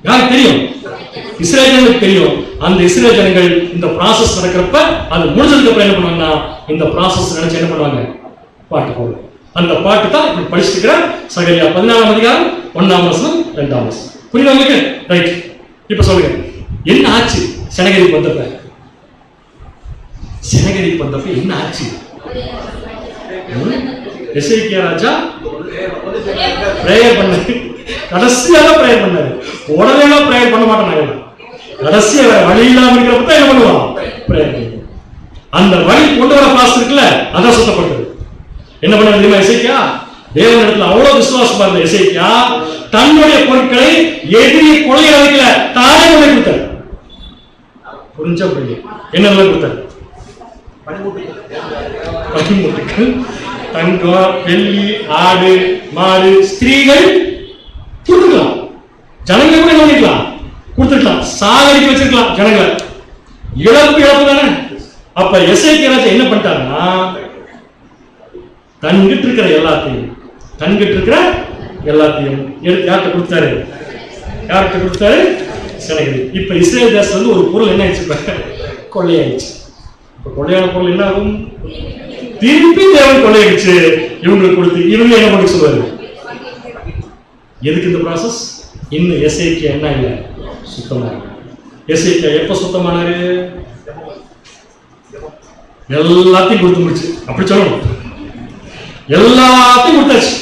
Speaker 1: யாருக்கு தெரியும்? இஸ்ரேல் ஜனங்களுக்கு தெரியும். அந்த இஸ்ரேல் ஜனங்கள் இந்த ப்ராசஸ் நடக்கிறப்ப அது முடிஞ்சதுக்கு அப்புறம் என்ன பண்ணுவாங்கன்னா இந்த ப்ராசஸ் நினைச்சு என்ன பண்ணுவாங்க? பாட்டு போடுவாங்க. அந்த பாட்டு தான் இப்படி படிச்சுக்கிற சகரியா 14ஆம் அதிகாரம் 1ஆம் வசனம் 2ஆம் வசனம். புரியுதா உங்களுக்கு? ரைட். இப்ப சொல்லுங்க, என்ன ஆச்சு செனகரிப்பு வந்தப்ப? செனகரிப்பு வந்தப்ப என்ன ஆச்சு? எசேக்கியா ராஜா பிரேயர் பண்ண, கடைசியாக பிரேயர் பண்ணாரு. உடனே பிரேயர் பண்ண மாட்டாங்க. கடைசியா வழி இல்லாம இருக்கிறப்ப என்ன பண்ணுவான்? பிரேயர் பண்ணுவான். அந்த வழி கொண்டு வர பாஸ் இருக்குல்ல, அதான் சுத்தப்பட்டது. என்ன பண்ண தெரியுமா? எசேக்கியா தேவனிடத்துல அவ்வளவு விசுவாசமா இருந்த எசேக்கியா தன்னுடைய பொருட்களை எதிரியை கொள்ளைய வைக்கல, தானே கொள்ளை கொடுத்தார். புரிஞ்சா புரியும்? என்னெல்லாம் கொடுத்தார்? பனிமுட்டுகள், தங்கம், வெள்ளி, ஆடு, மாடு, ஸ்திரீகள் கொடுத்துக்கலாம். ஜனங்களை கூட என்ன பண்ணிக்கலாம்? கொடுத்துக்கலாம். சாகடிக்க வச்சிருக்கலாம் ஜனங்களை. இழப்பு தானே. அப்ப எசேக்கியா ராஜா என்ன பண்ணிட்டாருன்னா, தன்கிட்ட இருக்கிற எல்லாத்தையும் எடுத்து யார்கிட்ட கொடுத்தாரு? செனகெரிப். இப்ப இஸ்ரேல் தேசம் வந்து ஒரு பொருள் என்ன ஆயிடுச்சு? கொள்ளையாயிடுச்சு. இப்ப கொள்ளையான பொருள் என்ன ஆகும்? திருப்பி தேவன் கொள்ளையடிச்சு இவங்களுக்கு கொடுத்து இவங்க என்ன பண்ணி சொல்லுவாரு? எதுக்கு இந்த ப்ராசஸ்? இன்னும் எசேக்கியா என்ன இல்லை? சுத்தமா. எசேக்கியா எப்ப சுத்தமானாரு? எல்லாத்தையும் கொடுத்து முடிச்சு. அப்படி சொல்லணும். எல்லாத்தையும் கொடுத்தாச்சு.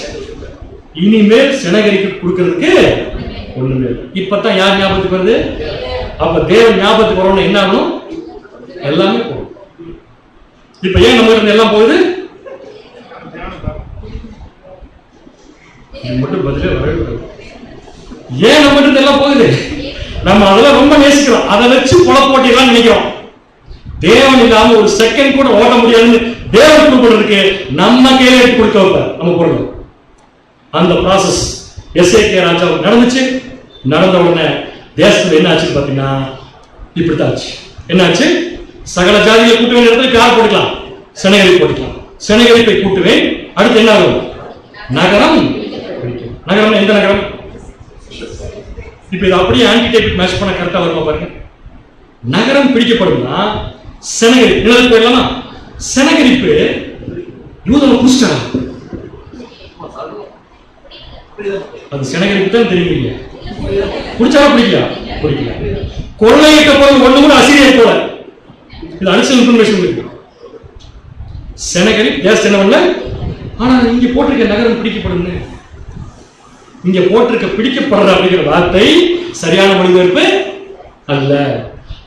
Speaker 1: இனிமேல் செனகெரிப்பு கொடுக்கிறதுக்கு ஒண்ணுமே இல்லை. இப்பதான் யார் ஞாபகத்துக்கு வருது? அப்ப தேவன் ஞாபகத்துக்கு வரணும். என்ன ஆகணும்? எல்லாமே போகும். இப்ப ஏன் நம்ம இருந்து எல்லாம் போகுது? மட்டும் பதிலே வரவே. ஏன் நம்ம இருந்து எல்லாம் போகுது? நம்ம அதெல்லாம் ரொம்ப நேசிக்கிறோம். அதை வச்சு பொழப்போட்டிலாம் நினைக்கிறோம். தேவன் இல்லாம ஒரு செகண்ட் கூட ஓட முடியாதுன்னு தேவன் கொடுக்கிறதுக்கு நம்ம கையில எடுத்து கொடுக்க வைப்பார் நம்ம பொருள். அந்த ப்ராசஸ் எசேக்கியா ராஜா நடந்துச்சு. நடந்த உடனே தேசத்துல என்ன ஆச்சு பாத்தீங்கன்னா, இப்படித்தான் ஆச்சு. என்ன ஆச்சு? சகல ஜாதிகளை கூட்டுவேன் இடத்துல யார் போட்டுக்கலாம்? செனகெரிப் போட்டுக்கலாம். செனகெரிப்பை கூட்டுவேன். அடுத்து என்ன ஆகும்? நகரம். நகரம் எந்த நகரம்? இப்ப இது அப்படியே ஆன்டிடைபிக் மேட்ச் பண்ண கரெக்டா வருமா பாருங்க. நகரம் பிடிக்கப்படும்னா செனகெரிப் நிலத்துக்கு போயிடலாமா? செனகெரிப்பு யூதனை புடிச்சிட்டா. அது செனகெரிப்பு தான் தெரியுங்க. பிடிச்சாலும் பிடிக்கல. கொள்ளையிட்ட பொருள் ஒண்ணு கூட அசிரியை போல. இது அடிஷனல் இன்ஃபர்மேஷன் இருக்கு. செனகெரிப் தேச என்ன பண்ணல. ஆனா இங்க போட்டிருக்க நகரம் பிடிக்கப்படுங்க. இங்க போட்டிருக்க பிடிக்கப்படுற அப்படிங்கிற வார்த்தை சரியான மொழிபெயர்ப்பு அல்ல.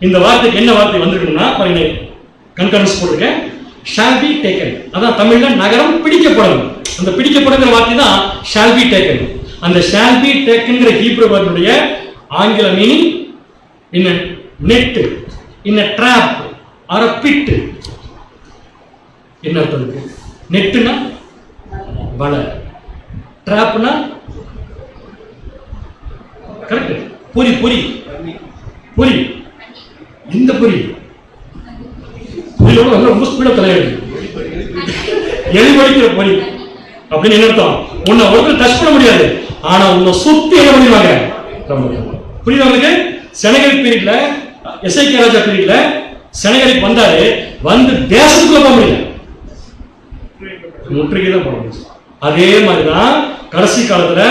Speaker 1: இந்த வார்த்தைக்கு என்ன வார்த்தை வந்திருக்குன்னா, கன்கரன்ஸ் போட்டிருக்கேன். shall be taken. அதான் தமிழ்ல நகரம் பிடிக்கப்படும். அந்த பிடிக்கப்படுங்கிற வார்த்தை தான் shall be taken. அந்த shall be takenங்கிற ஹீப்ரு வார்த்தையுடைய ஆங்கில meaning in a net, in a trap or a pit. என்ன அர்த்தம் இருக்கு? நெட்னா வலை, ட்ராப்னா கரெக்ட். பொறி இந்த பொறி ரொம்ப ஸ்பீடா தலையாடு எலிவடிக்கிற பொறி அப்படின்னு என்ன அர்த்தம்? உன்னை ஒருத்தர் டச் பண்ண முடியாது, ஆனா உன்னை சுத்தி என்ன பண்ணிடுவாங்க? புரியுது உங்களுக்கு? செனகெரிப் பீரியட்ல, எசேக்கியா ராஜா பீரியட்ல செனகெரிப் வந்தாரு. வந்து தேசத்துக்குள்ள போக முடியல, முற்றுகை தான் போட முடியும். அதே மாதிரிதான் கடைசி காலத்துல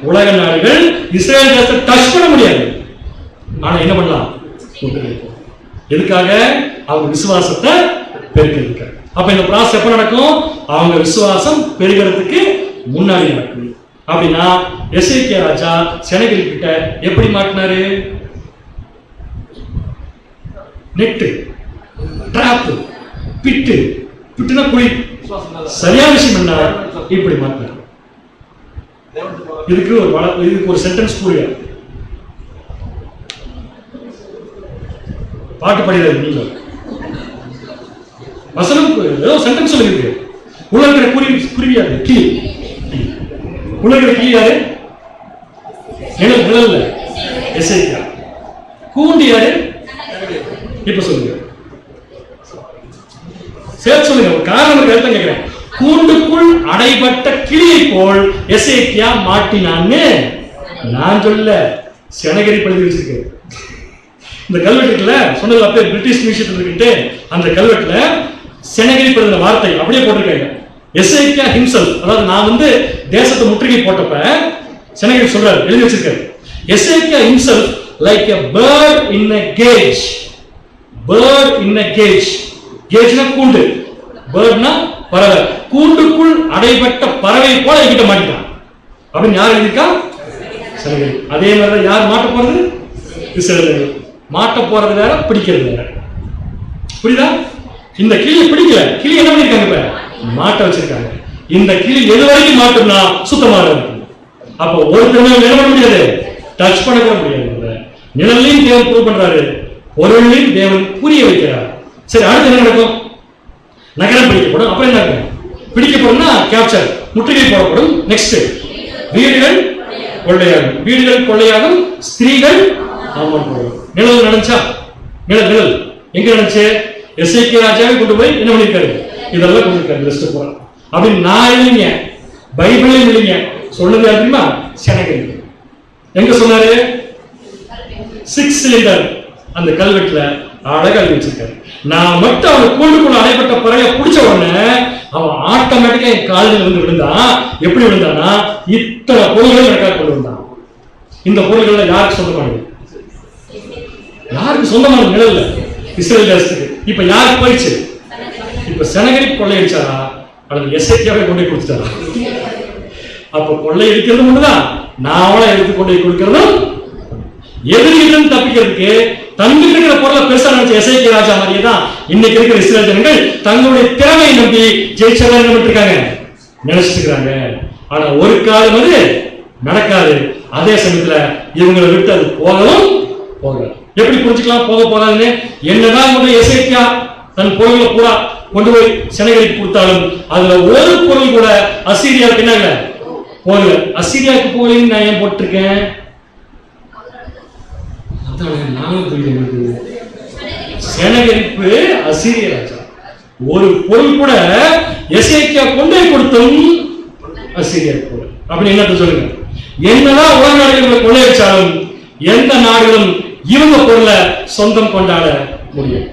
Speaker 1: உலக நாடுகள் இஸ்ரேல் தேசத்தை டச் பண்ண முடியாது, ஆனா என்ன பண்ணலாம்? எதுக்காக? அவங்க விசுவாசத்தை பெருக்கிறதுக்கு. அப்ப இந்த ப்ராசஸ் எப்ப நடக்கும்? அவங்க விசுவாசம் பெருகிறதுக்கு முன்னாடி நடக்கும். அப்படின்னா எசேக்கியா ராஜா செனகெரிப் கிட்ட எப்படி மாட்டினாரு? நெட்டு, டிராப், பிட்டுனா குழி. சரியான விஷயம் என்ன? இப்படி மாட்டினார். இதுக்கு ஒரு சென்டென்ஸ் புரியாது. பாட்டு பாடிடாது நீங்க. வசனம் ஏதோ சென்டென்ஸ் சொல்லிருக்கு. உள்ள இருக்கிற குருவியாது கிளி. உள்ள இருக்கிற கிளி யாரு? நிழல்ல எசேக்கியா. கூண்டி யாரு? இப்ப சொல்லுங்க, சேர்த்து சொல்லுங்க. ஒரு காரணம் எழுத்த கேட்கிறேன். கூண்டுக்குள் அடைபட்ட கிளியை போல் எசேக்கியா மாட்டினான்னு நான் சொல்ல, செனகெரிப் எழுதி வச்சிருக்கேன். இந்த கல்வெட்டுல சொன்னது அப்படியே பிரிட்டிஷ் மியூசியத்தில் இருக்கு. அந்த கல்வெட்டுல செனகெரிப் எழுதின வார்த்தை அப்படியே போட்டிருக்காங்க. எசேக்கியா ஹிம்செல்ஃப், அதாவது நான் வந்து தேசத்தை முற்றுகை போட்டப்ப செனகெரிப் சொல்றாரு, எழுதி வச்சிருக்காரு. Hezekiah himself like a bird in a cage. bird in a cage. கேஜ்னா கூண்டு, பேர்ட்னா பறவை. கூண்டுக்குள் அடைபட்ட பறவை போல என்கிட்ட மாட்டிட்டான் அப்படின்னு யார் எழுதியிருக்கா? செனகெரிப். அதே மாதிரி யார் மாட்ட போறது? இஸ்ரவேலர்கள். மாட்ட போறது வேற, பிடிக்கிறது வேற. புரியுதா? இந்த கிளியை பிடிக்கல, கிளி என்ன பண்ணிருக்காங்க? இப்ப மாட்ட வச்சிருக்காங்க. இந்த கிளி எது வரைக்கும் மாட்டும்னா சுத்தமாக இருக்கும். அப்ப ஒருத்தர் என்ன பண்ண முடியாது, டச் பண்ண கூட முடியாது. நிழலையும் தேவன் ப்ரூவ் பண்றாரு, பொருளையும் தேவன் புரிய வைக்கிறார். சரி, அடுத்து என்ன நடக்கும்? நகரம் பிடிக்கப்படும். அப்புறம் என்ன நடக்கும்? பிடிக்கப்படும்னா கேப்சர், முற்றுகை போடப்படும். நெக்ஸ்ட், வீடுகள் கொள்ளையாகும், வீடுகள் கொள்ளையாகும், ஸ்திரீகள் ஆமாம் போடும். நிழல் நடந்துச்சா? நிழல் நிழல் எங்க நடந்துச்சு? எசேக்கியா ராஜாவை கொண்டு போய் என்ன பண்ணிருக்காரு? இதெல்லாம் கொண்டிருக்காரு லிஸ்ட் போற. அப்படின்னு நான் இல்லைங்க, பைபிளே இல்லைங்க, சொல்லுங்க அப்படின்னா செனகரிப்பு. எங்க சொன்னாரு? 6 சிலிண்டர் அந்த கல்வெட்டுல அழகா வச்சிருக்காரு. நான் மட்டும் அவன் கூண்டுக்குள்ள அடைப்பட்ட பிறகு பிடிச்ச உடனே அவன் ஆட்டோமேட்டிக்கா என் காலில் வந்து விழுந்தான். எப்படி விழுந்தானா, இத்தனை பொருள்கள் எனக்காக கொண்டு வந்தான். இந்த பொருள்கள் யாருக்கு சொந்தமானது? யாருக்கு சொந்தமான நிழல்ல? இஸ்ரேல் தேசத்துக்கு. இப்ப யாருக்கு போயிடுச்சு? இப்ப செனகரிப் கொள்ளையடிச்சாரா அல்லது எசேக்கியாவை கொண்டு போய் கொடுத்துட்டாரா? அப்ப கொள்ளையடிக்கிறது ஒண்ணுதான், நாவளை எடுத்து கொண்டு போய் கொடுக்கிறதும். எதிரிகளிடம் தப்பிக்கிறதுக்கு தங்கிட்டு இருக்கிற பொருளை பெருசா நினைச்ச எசேக்கியா ராஜா மாதிரியே தான் இன்னைக்கு இருக்கிற இஸ்ரேல் ஜனங்கள் தங்களுடைய திறமையை நம்பி ஜெயிச்சதா இருக்காங்க, நினைச்சிட்டு இருக்காங்க. ஆனா ஒரு காலம் அது நடக்காது. அதே சமயத்துல இவங்களை விட்டு அது போகவும் போகாது. எப்படி புரிஞ்சுக்கலாம் போக போகாதுன்னு? என்னதான் கொண்டு எசேக்கியா தன் பொருள்களை பூரா கொண்டு போய் செனகரிப்பு கொடுத்தாலும் அதுல ஒரு பொருள் கூட அசீரியாவுக்கு என்ன இல்ல போகல. அசீரியாவுக்கு போகலன்னு நான் ஏன் போட்டிருக்கேன்? செனகரிப்பு அசீரிய ராஜா. ஒரு பொருள் கூட எசேக்கியா கொண்டே கொடுத்தும் அசீரியா போல. அப்படின்னு என்ன சொல்லுங்க? என்னதான் உலக நாடுகளை கொள்ளையடிச்சாலும் எந்த நாடுகளும் இவங்க பொருளை சொந்தம் கொண்டாட முடியும்.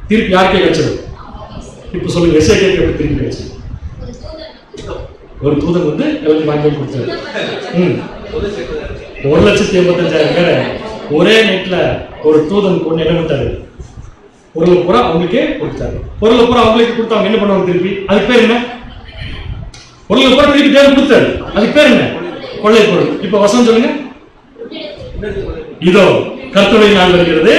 Speaker 1: திருப்பி யாருக்கே கிடைச்சது? இப்ப சொல்லுங்க, எசேக்கியாவுக்கு எப்படி திருப்பி கிடைச்சது? ஒரு தூதன் வந்து எல்லாத்தையும் வாங்கி கொடுத்தாரு. 1,85,000 பேரை ஒரே நெட்ல ஒரு தூதன் கொண்டு என்ன பண்ணிட்டாரு? பொருளை பூரா அவங்களுக்கே கொடுத்தாரு. பொருளை பூரா அவங்களுக்கு கொடுத்து அவங்க என்ன பண்ணுவாங்க திருப்பி? அதுக்கு பேர் என்ன? பொருளை பூரா திருப்பி தேவை கொடுத்தாரு. அதுக்கு பேர் என்ன? கொள்ளை பொருள். இப்ப வசனம் சொல்லுங்க. இதோ கர்த்தருடைய நாள் வருகிறது,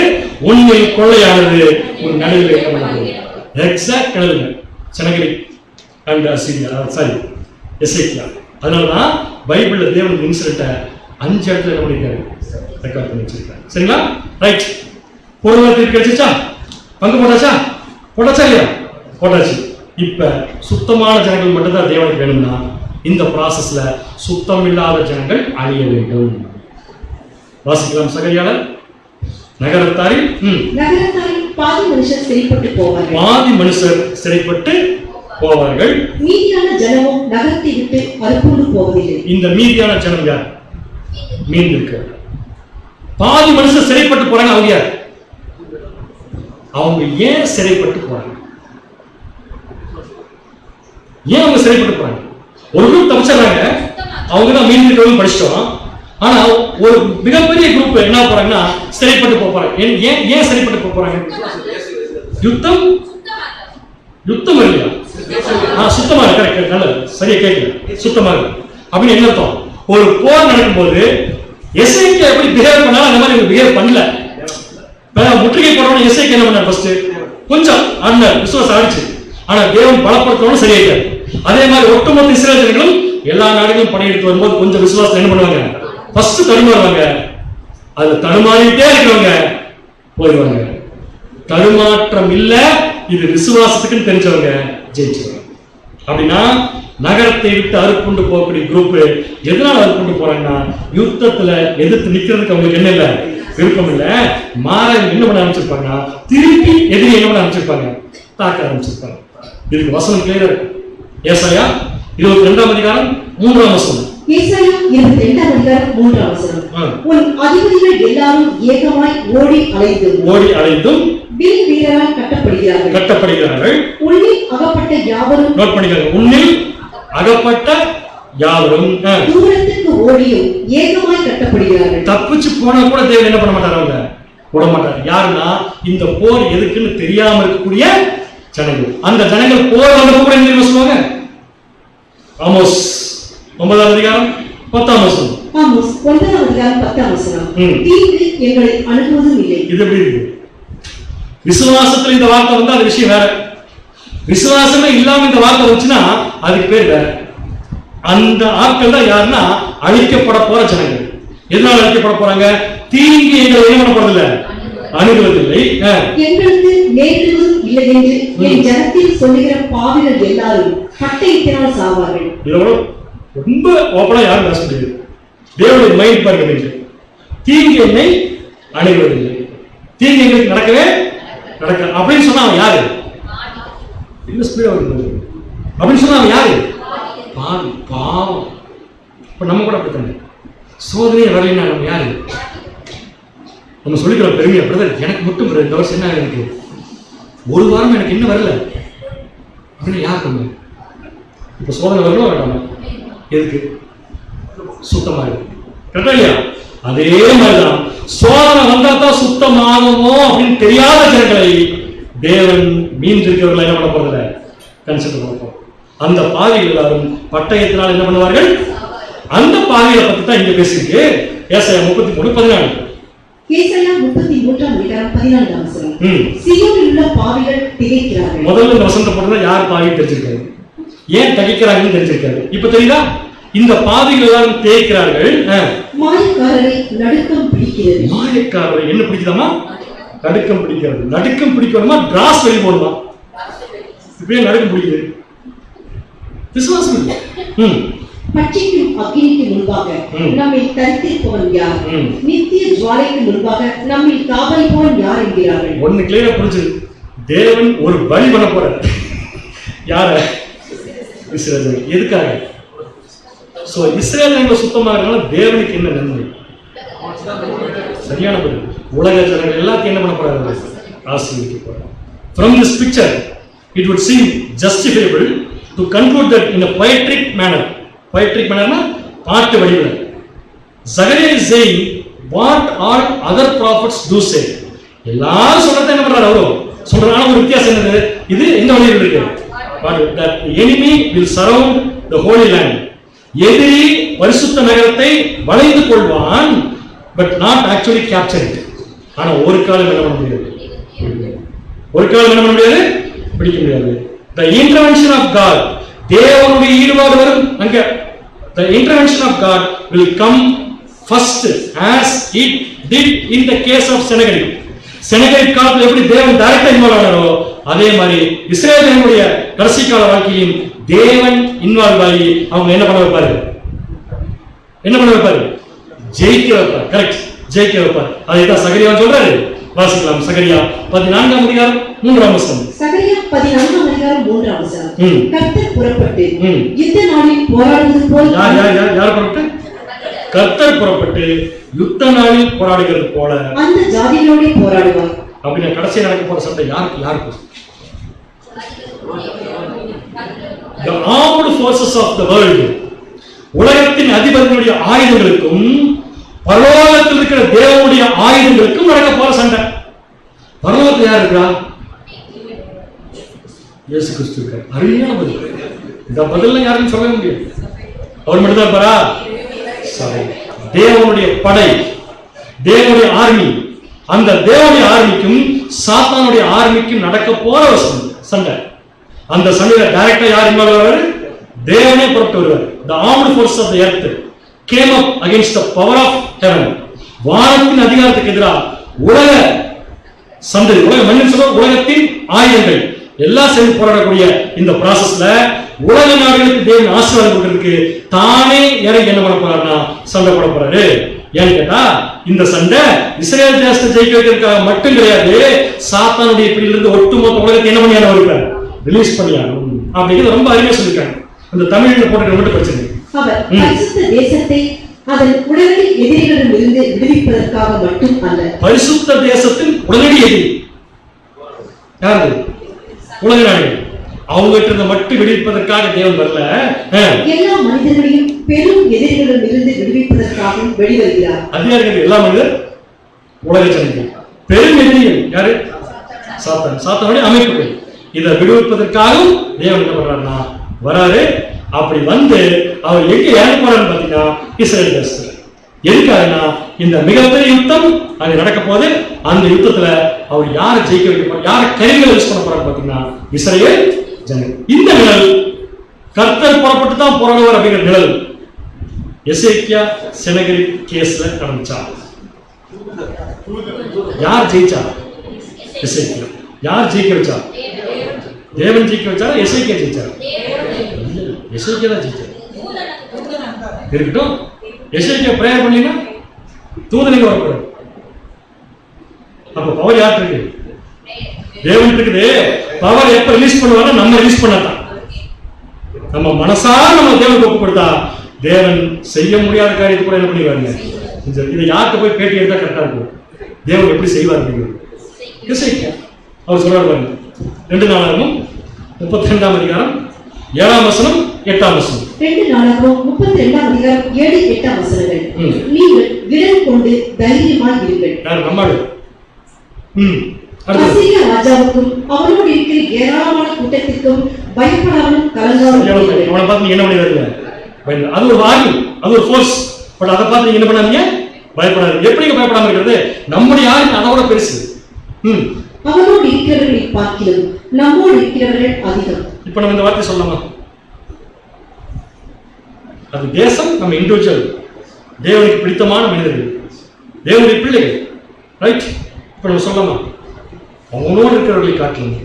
Speaker 1: உண்மையில் கொள்ளையானது உன் நடுவில் வைக்கப்பட்டது. எக்ஸாக்ட் கடலுங்க செனகரிப் அண்ட் அசீரியா, சாரி எசேக்கியா. அதனாலதான் பைபிள்ல தேவன் இன்சிடென்ட்டை 5 இடத்துல என்ன பண்ணிருக்காரு? ரெக்கார்ட் பண்ணி வச்சிருக்காரு. சரிங்களா? ரைட். பொருளை திருப்பி கிடைச்சிச்சா? பங்கு போட்டாச்சா? போட்டாச்சா இல்லையா? போட்டாச்சு. இப்ப சுத்தமான ஜனங்கள் மட்டும்தான் தேவனுக்கு வேணும்னா இந்த ப்ராசஸ்ல சுத்தம் இல்லாத ஜனங்கள் அழிய வேண்டும். வாசிக்கலாம். சகரியாளர் நகரத்தாரில்
Speaker 2: பாதி மனுஷர் சிறைப்பட்டு போவார்கள்.
Speaker 1: பாதி மனுஷர் சிறைப்பட்டு போவார்கள்.
Speaker 2: மீதியான ஜனமும் நகரத்தை விட்டு அறுப்புண்டு போவதில்லை.
Speaker 1: இந்த மீதியான ஜனம் யார்? மீந்திருக்க பாதி மனுஷர் சிறைப்பட்டு போறாங்க. அவங்க யார்? அவங்க ஏன் சிறைப்பட்டு போறாங்க? ஏன் அவங்க சிறைப்பட்டு போறாங்க? ஒரு குரூப் தப்பிச்சாங்க, அவங்க தான் மீந்திருக்கிறவங்க படிச்சிட்டோம். ஆனா ஒரு மிகப்பெரிய குரூப் என்ன போறாங்கன்னா சிறைப்பட்டு போறாங்க. ஏன் சிறைப்பட்டு போறாங்க? யுத்தம் யுத்தம் இல்லையா? சுத்தமாக. கரெக்ட், நல்லது, சரியா கேட்கல. சுத்தமாக அப்படின்னு என்ன அர்த்தம்? ஒரு போர் நடக்கும்போது எசேக்கியா எப்படி பிஹேவ் பண்ணாலும் அந்த மாதிரி பிஹேவ் பண்ணல. முற்றுகை போறவங்க எசேக்கியா என்ன பண்ணார்? ஃபர்ஸ்ட் கொஞ்சம் அண்ணன் விசுவாசம் ஆயிடுச்சு. ஆனா தேவன் பலப்படுத்தவனும் சரியாயிட்டார். அதே மாதிரி ஒட்டுமொத்த இஸ்ரேல் ஜனங்களும் எல்லா நாடுகளும் படையெடுத்து வரும்போது கொஞ்சம் விசுவாசம் என்ன பண்ணுவாங்க? ஃபர்ஸ்ட் தடுமாறுவாங்க. அது தடுமாறிட்டே இருக்கிறவங்க போயிடுவாங்க. தடுமாற்றம் இல்ல, இது விசுவாசத்துக்குன்னு தெரிஞ்சவங்க ஜெயிச்சுவாங்க. அப்படின்னா நகரத்தை விட்டு அறுப்புண்டு போகக்கூடிய குரூப் எதனால அறுப்புண்டு போறாங்கன்னா யுத்தத்துல எதிர்த்து நிக்கிறதுக்கு அவங்களுக்கு என்ன இல்ல, விருப்பம் இல்ல. மாற என்ன பண்ண ஆரம்பிச்சிருப்பாங்கன்னா திருப்பி எதிரி என்ன பண்ண ஆரம்பிச்சிருப்பாங்க? தாக்க ஆரம்பிச்சிருப்பாங்க. இதுக்கு வசனம் கிளியரா இருக்கு. ஏசாயா 22ஆம் அதிகாரம் 3ஆம் வசனம்.
Speaker 2: ஏசாயா 22ஆம் அதிகாரம் 3ஆம் வசனம். உன் அதிபதிகள் எல்லாரும் ஏகமாய் ஓடி அலைந்தும் வில் வீரரால் கட்டப்படுகிறார்கள். உன்னில் அகப்பட்ட யாவரும்,
Speaker 1: நோட் பண்ணிக்கோங்க, உன்னில் அகப்பட்ட யாவரும்
Speaker 2: தூரத்துக்கு ஓடியும் ஏகமாய் கட்டப்படுகிறார்கள்.
Speaker 1: தப்பிச்சு போனா கூட தேவன் என்ன பண்ண மாட்டார்? அவங்க விட மாட்டார். யாருன்னா இந்த போர் எதுக்குன்னு தெரியாம இருக்கக்கூடிய ஜனங்கள். அந்த ஜனங்கள் போர் வந்தப்ப கூட என்ன சொல்லுவாங்க? ஆமோஸ் 9ஆம் அதிகாரம் 10ஆம் வசனம்.
Speaker 2: ஆமோஸ் 9ஆம் அதிகாரம் 10ஆம் வசனம். தீங்கு எங்களை அணுகுவதும் இல்லை.
Speaker 1: இது எப்படி இருக்கு? விசுவாசத்துல இந்த வார்த்தை வந்து அது விஷயம் வேற. விசுவாசமே இல்லாம இந்த வார்த்தை வந்துச்சுன்னா அதுக்கு பேர் வேற. அந்த ஆட்கள் தான் யாருன்னா அழிக்கப்பட போற ஜனங்கள். எதனால அழிக்கப்பட போறாங்க? தீங்கு எங்களை என்ன பண்ண போறதில்ல, அணுகுவதில்லை.
Speaker 2: எங்களுக்கு நேற்றுவதும் இல்லை என்று என் ஜனத்தில் சொல்லுகிற பாவிகள் எல்லாரும் பட்டயத்தினால் சாவார்கள்.
Speaker 1: இதோட ரொம்ப ஓப்பனா யாரும் பேச முடியாது. தேவனுடைய மைண்ட் பாருங்க, தீங்கு என்னை அணுகுவதில்லை, தீங்கு எங்களுக்கு நடக்கவே நடக்க அப்படின்னு சொன்னா அவன் யாரு? என்ன ஸ்பீடா வருது அப்படின்னு சொன்னா அவன் யாரு? பாவி, பாவம். இப்ப நம்ம கூட அப்படித்தானே, சோதனையை வரலைன்னா நம்ம யாரு? நம்ம சொல்லிக்கிறோம் பெருமையா, பிரதர் எனக்கு மட்டும் இந்த வருஷம் என்ன, எனக்கு ஒரு வாரம் எனக்கு என்ன வரல அப்படின்னு யார் பண்ணுங்க? இப்ப சோதனை வரணும் வேண்டாமா? எதுக்கு? சுத்தமா இருக்கு. கரெக்டா இல்லையா? அதே மாதிரிதான் சோதனை வந்தா தான் சுத்தமாகுமோ அப்படின்னு தெரியாத ஜனங்களை தேவன் மீந்திருக்கிறவர்களை என்ன பண்ண போறதில்ல, கன்சிடர் பண்ண. அந்த பாவிகள் எல்லாரும் பட்டயத்தினால் என்ன பண்ணுவார்கள்? அந்த பாவிகளை பத்தி தான் இங்க பேசிருக்கு. ஏசாயா 33:14.
Speaker 2: ஏசாயா 33:14. சீயோனில் உள்ள பாவிகள் திகைக்கிறார்கள்.
Speaker 1: முதல்ல இந்த வசனத்தை போட்டா யார் பாவி தெரிஞ்சிருக்காரு, ஏன் திகைக்கிறாங்கன்னு தெரிஞ்சிருக்காரு. இப்ப தெரியுதா? இந்த பாவிகள் எல்லாரும் திகைக்கிறார்கள்.
Speaker 2: மாயக்காரரை நடுக்கம் பிடிக்கிறது.
Speaker 1: மாயக்காரரை என்ன பிடிக்குதாமா? நடுக்கம் பிடிக்கிறது. நடுக்கம் பிடிக்கணுமா? டிராஸ் வெளி போடுமா? இப்படியே நடுக்கம் பிடிக்குது. விசுவாசம் இல்லை.
Speaker 2: பட்சிக்கும் அக்னிக்கு முன்பாக நம்மில் தரித்திருப்பவன் யார்? நித்திய ஜுவாலைக்கு முன்பாக நம்மில் காவலிப்பவன் யார் என்கிறார்கள்.
Speaker 1: ஒன்னு கிளியரா புரிஞ்சது. தேவன் ஒரு பலி பண்ண போறார். யார? இஸ்ரவேல். எதுக்காக? சோ இஸ்ரவேல் சுத்தமாக தேவனுக்கு என்ன நன்மை? சரியான பதில். உலக ஜனங்கள் எல்லாத்தையும் என்ன பண்ண போறாரு? ஆசீர்வதிக்க போறார். From this picture it would seem justifiable to conclude that in a poetic manner. Poetic manner na பாட்டு வடிவில் Zechariah is saying what all other prophets do say. எல்லாரும் சொல்றத என்ன பண்றாரு அவரு? சொல்றான ஒரு வித்தியாசம் என்னது? இது எந்த வழியில் இருக்கு? that the enemy will surround the holy land. எதிரி பரிசுத்த நகரத்தை வளைந்து கொள்வான், but not actually capture it. ஆனா ஒரு காலம் என்ன பண்ண முடியாது, ஒரு காலம் என்ன பண்ண முடியாது, பிடிக்க முடியாது. The intervention of God, தேவனுடைய ஈடுபாடு வரும் அங்க. The intervention of God will come first as it did in the case of Sennacherib. செனகரிப் காலத்துல எப்படி தேவன் டைரக்டா இன்வால்வ் ஆனாரோ அதே மாதிரி இஸ்ரவேலுடைய கடைசி கால வாழ்க்கையில் தேவன் இன்வால்வ் ஆகி அவங்க என்ன பண்ண வைப்பாரு, என்ன பண்ண வைப்பாரு, ஜெயிக்க வைப்பார். கரெக்ட், ஜெயிக்க வைப்பார். அதைத்தான் சகரியா சொல்றாரு. வாசிக்கலாம். சகரியா 14:3.
Speaker 2: சகரியா 14:3. கர்த்தர் புறப்பட்டு யுத்த நாளில் போராடுவது போல்.
Speaker 1: யார் புறப்பட்டு? கர்த்தர் புறப்பட்டு யுத்த நாளில் போராடுகிறது போல
Speaker 2: அந்த ஜாதிகளோடு போராடுவார்.
Speaker 1: அப்படின்னா கடைசியா நடக்க போற சண்டை யாருக்கு? யாருக்கு? The armed forces of the world, உலகத்தின் அதிபதிகளுடைய ஆயுதங்களுக்கும் பரலோகத்தில் இருக்கிற தேவனுடைய ஆயுதங்களுக்கும் நடக்க போற சண்டை. பரலோகத்தில் யார் இருக்கா? இயேசு கிறிஸ்து இருக்கார். அருமையான பதில். இந்த பதில யாருன்னு சொல்ல முடியாது. அவர் மட்டும் தான் இருப்பாரா? சரி. தேவனுடைய படை, தேவனுடைய ஆர்மி, அந்த தேவனுடைய ஆர்மிக்கும் சாத்தானுடைய ஆர்மிக்கும் நடக்க போற சண்டை. அந்த சண்டையில டைரக்டா யார் இன்வால்வ் ஆவாரு? தேவனே புறப்பட்டு வருவார். The armed forces of the earth came up against the power of heaven. வானத்தின் அதிகாரத்துக்கு எதிராக உலக சண்டை, உலக மனுஷனோ உலகத்தின் ஆயுதங்கள் எல்லாம் சேர்ந்து போராடக்கூடிய இந்த ப்ராசஸ்ல உலக நாடுகளுக்கு தேவன் ஆசீர்வாதம் கொடுக்கிறதுக்கு தானே இறங்கி என்ன பண்ண போறாருன்னா சண்டை போட போறாரு. ஏன்னு கேட்டா இந்த சண்டை இஸ்ரேல் தேசத்தை ஜெயிக்க வைக்கிறதுக்காக மட்டும் கிடையாது, சாத்தானுடைய பிடியிலிருந்து ஒட்டுமொத்த உலகத்தை என்ன பண்ணியான இருக்காரு, ரிலீஸ் பண்ணியாகும் அப்படிங்கிறது ரொம்ப அருமையா சொல்லிருக்காங்க. அந்த தமிழ்ல போட்டு மட்டும் படிச்சிருக்கேன்.
Speaker 2: அவர் பரிசுத்த தேசத்தை அதன் உடனடி எதிரிகளிடமிருந்து விடுவிப்பதற்காக மட்டும் அல்ல.
Speaker 1: பரிசுத்த தேசத்தின் உடனடி எதிரி யாரு? உலக நாடுகள். அவங்க கிட்ட மட்டும் விடுவிப்பதற்காக தேவன் வரல,
Speaker 2: எல்லா மனிதர்களையும் பெரும் எதிரிகளிடமிருந்து விடுவிப்பதற்காக வெளிவருகிறார். அது
Speaker 1: யாரு? எல்லா மனிதர், உலக ஜனங்கள். பெரும் எதிரிகள் யாரு? சாத்தான், சாத்தானுடைய அமைப்புகள். இதை விடுவிப்பதற்காகவும் தேவன் என்ன பண்றாருன்னா வராரு. அப்படி வந்து அவர் எங்க இறங்க போறாருன்னு பாத்தீங்கன்னா இஸ்ரேல் தேசத்துல. எதுக்காகனா இந்த மிகப்பெரிய யுத்தம் அங்க நடக்க போது, அந்த யுத்தத்துல அவர் யாரை ஜெயிக்க வைக்க போறார், யாரை கருவிகளை யூஸ் பண்ண போறாரு பாத்தீங்கன்னா இஸ்ரேல் ஜனங்கள். இந்த நிழல் கர்த்தர் புறப்பட்டு தான் போராடுவார் அப்படிங்கிற நிழல் எசேக்கியா செனகரி கேஸ்ல நடந்துச்சா? யார் ஜெயிச்சா? எசேக்கியா. யார் ஜெயிக்க வச்சா? தேவன் ஜெயிக்க வச்சாரா? எசேக்கியா ஜெயிச்சாரா? எசேக்கியா தான் ஜெயிச்சார். இருக்கட்டும், எசேக்கியா பிரேயர் பண்ணீங்கன்னா தூதனிங்க வரக்கூடாது. அப்ப பவர் யாருக்கு இருக்கு? தேவன் இருக்குது. பவர் எப்ப ரிலீஸ் பண்ணுவாங்க? நம்ம ரிலீஸ் பண்ணதான். நம்ம மனசார நம்ம தேவனுக்கு ஒப்பு கொடுத்தா தேவன் செய்ய முடியாத காரியத்தை கூட என்ன பண்ணிடுவாங்க. இதை யார்கிட்ட போய் பேட்டி எடுத்தா கரெக்டா இருக்கும்? தேவன் எப்படி செய்வார் அப்படிங்கிறது எசேக்கியா அவர் சொல்றாரு பாருங்க. 2 நாளாகமம் 32ஆம் அதிகாரம் 7ஆம் வசனம் 8ஆம் வசனம்.
Speaker 2: 2 நாளாகமம் 32ஆம் அதிகாரம் 7, 8ஆம் வசனங்கள். நீங்கள் விரல் கொண்டு தைரியமாய் இருங்கள்.
Speaker 1: யார்? நம்மாடு.
Speaker 2: அசீரியா ராஜாவுக்கும் அவனோடு இருக்கிற ஏராளமான கூட்டத்திற்கும் பயப்படாமலும் கலங்காமலும்
Speaker 1: அவனை பார்த்து நீங்க என்ன பண்ணிடுறீங்க? அது ஒரு வாரி, அது ஒரு ஃபோர்ஸ். பட் அதை பார்த்து நீங்க என்ன பண்ணாதீங்க, பயப்படாதீங்க. எப்படி பயப்படாம இருக்கிறது? நம்முடைய ஆளுக்கு அதோட பெருசு.
Speaker 2: அவனோடு இருக்கிறவர்களை பார்க்கிறோம், நம்மோடு இருக்கிறவர்கள் அதிகம்.
Speaker 1: இப்ப நம்ம இந்த வார்த்தை சொல்லலாமா? அது தேசம், நம்ம இண்டிவிஜுவல், தேவனுக்கு பிடித்தமான மனிதர்கள், தேவனுடைய பிள்ளைகள், ரைட்? இப்ப நம்ம சொல்லலாமா? அவனோடு இருக்கிறவர்களை காட்டணும்,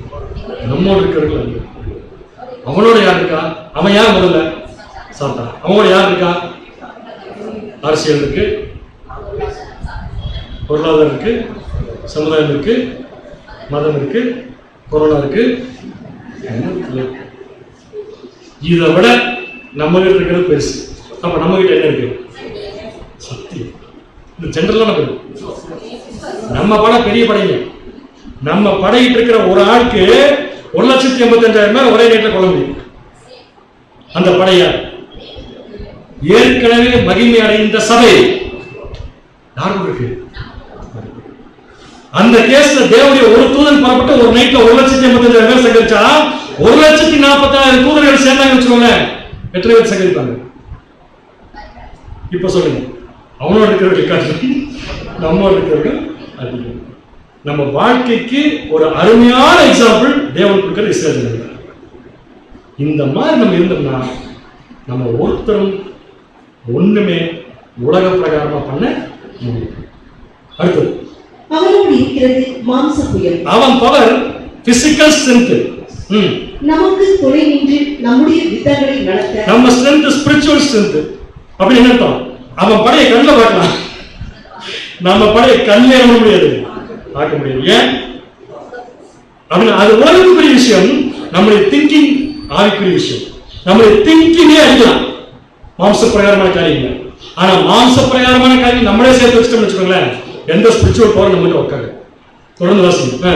Speaker 1: நம்மோடு இருக்கிறவர்கள் அதிகம். அவனோட யார் இருக்கா? அவன் யார்? முதல்ல சாத்தான். அவனோட யார் இருக்கா? அரசியல் இருக்கு, பொருளாதாரம் இருக்கு, சமுதாயம் இருக்கு, மதம் இருக்கு, கொரோனா இருக்கு. இதை விட நம்ம கிட்ட இருக்கிறது பெருசு. அப்ப நம்ம கிட்ட என்ன இருக்கு? சக்தி. இந்த ஜென்ரலான பேர் நம்ம படம் பெரிய படைங்க. நம்ம படையிட்டு இருக்கிற ஒரு ஆளுக்கு 1,85,000 பேர் ஒரே நேரத்தில் கொள்ள முடியும். அந்த படைய ஏற்கனவே மகிமை அடைந்த சபை யாருக்கு இருக்கு? அந்த கேஸ்ல தேவனுடைய ஒரு தூதன் புறப்பட்டு ஒரு நைட்ல 1,85,000 பேர் சங்கரிச்சா 1,40,000 தூதர்கள் சேர்ந்தாங்க வச்சுக்கோங்க, எத்தனை பேர் சங்கரிப்பாங்க? இப்ப சொல்லுங்க. அவனோட இருக்கிறவர்கள் காட்டு, நம்மோட இருக்கிறவர்கள் அதிகம். நம்ம வாழ்க்கைக்கு ஒரு அருமையான எக்ஸாம்பிள் தேவன் கொடுக்கிற இஸ்ரவேல். இந்த மாதிரி நம்ம இருந்தோம்னா நம்ம ஒருத்தரும் ஒண்ணுமே உலக பிரகாரமா பண்ண முடியும். அடுத்தது
Speaker 2: அவனோடு இருக்கிறது மாம்ச புயல். அவன்
Speaker 1: பவர் பிசிக்கல் ஸ்ட்ரென்த்.
Speaker 2: நமக்கு துணை நின்று நம்முடைய யுத்தங்களை நடத்த
Speaker 1: நம்ம ஸ்ட்ரென்த் ஸ்பிரிச்சுவல் ஸ்ட்ரென்த். அப்படி என்ன அர்த்தம்? அவன் படையை கண்ணில் பார்க்கலாம், நம்ம படையை கண்ணில் எண்ண முடியாது, பார்க்க முடியாது. ஏன் அப்படின்னா அது உலகத்துக்குரிய விஷயம், நம்முடைய திங்கிங் ஆவிக்குரிய விஷயம். நம்முடைய திங்கிங்கே அடிக்கலாம் மாம்ச பிரகாரமான காரியங்கள். ஆனா மாம்ச பிரகாரமான காரியம் நம்மளே சேர்த்து வச்சுட்டோம்னு வச்சுக்கோங்களேன், எந்த ஸ்பிரிச்சுவல் பவர் நம்ம கிட்ட உட்காரு. தொடர்ந்து வாசிங்க.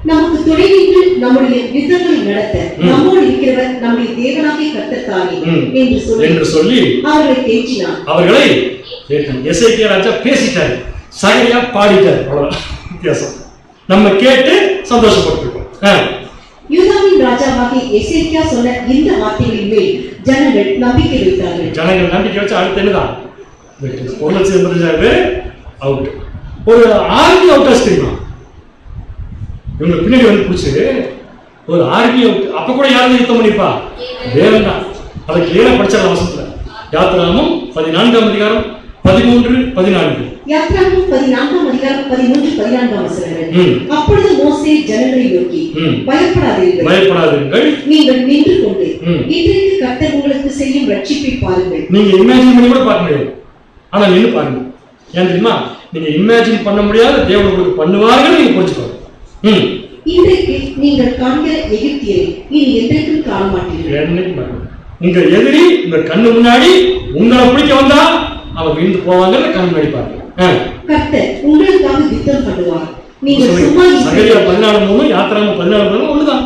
Speaker 2: நமக்கு துணை நின்று நம்முடைய யுத்தங்களை நடத்த நம்மோடு இருக்கிறவர் நம்முடைய தேவனாகிய கர்த்தர் தானே என்று சொல்லி அவர்களை தேற்றினார். அவர்களை எசேக்கியா ராஜா பேசிட்டாரு, சகரியா பாடிட்டாரு. அவ்வளவுதான் வித்தியாசம். நம்ம கேட்டு சந்தோஷப்பட்டிருக்கோம். யூதாவின் ராஜாவாகிய எசேக்கியா சொன்ன இந்த வார்த்தைகளின் மேல் ஜனங்கள் நம்பிக்கை வைத்தார்கள்.
Speaker 1: ஜனங்கள் நம்பிக்கை வச்சு அடுத்து என்னதான் 1,85,000 பேர் அவுட். ஒரு ஆர்மி அவுட் தெரியுமா? இவங்க பின்னாடி வந்து பிடிச்சு ஒரு ஆர்மி அவுட். அப்ப கூட யாரும் யுத்தம் பண்ணிப்பா? தேவன் தான். அதை கிளியரா படிச்சிடலாம் வசனத்துல. யாத்திராகமம் 14ஆம் அதிகாரம் 13, 14.
Speaker 2: யாத்திராகமம் 14ஆம் அதிகாரம் 13, 14 வசனங்கள். அப்பொழுது மோசே ஜனங்களை நோக்கி, பயப்படாதீர்கள், நீங்கள் நின்று கொண்டு இன்றைக்கு கர்த்தர் உங்களுக்கு செய்யும் ரட்சிப்பை பாருங்கள்.
Speaker 1: நீங்க இமேஜின் பண்ணி கூட பார்க்க முடியாது, ஆனா நின்று பாருங்க. ஏன் தெரியுமா? நீங்க இமேஜின் பண்ண முடியாத தேவன் உங்களுக்கு பண்ணுவார்கள், நீங்க புரிஞ்சுக்கோங்க.
Speaker 2: இன்றைக்கு நீங்கள் காண்கிற எகிப்தியரை இனி என்றைக்கும் காண மாட்டீர்கள்.
Speaker 1: உங்க எதிரி உங்க கண்ணு முன்னாடி உங்களை பிடிக்க வந்தா அவன் வீழ்ந்து போவாங்க, கண் முன்னாடி பாருங்க.
Speaker 2: கர்த்தர் உங்களுக்காக யுத்தம் பண்ணுவார். நீங்க சும்மா
Speaker 1: சகரியா 14:3, யாத்திராகமம் 14:3 ஒண்ணுதான்.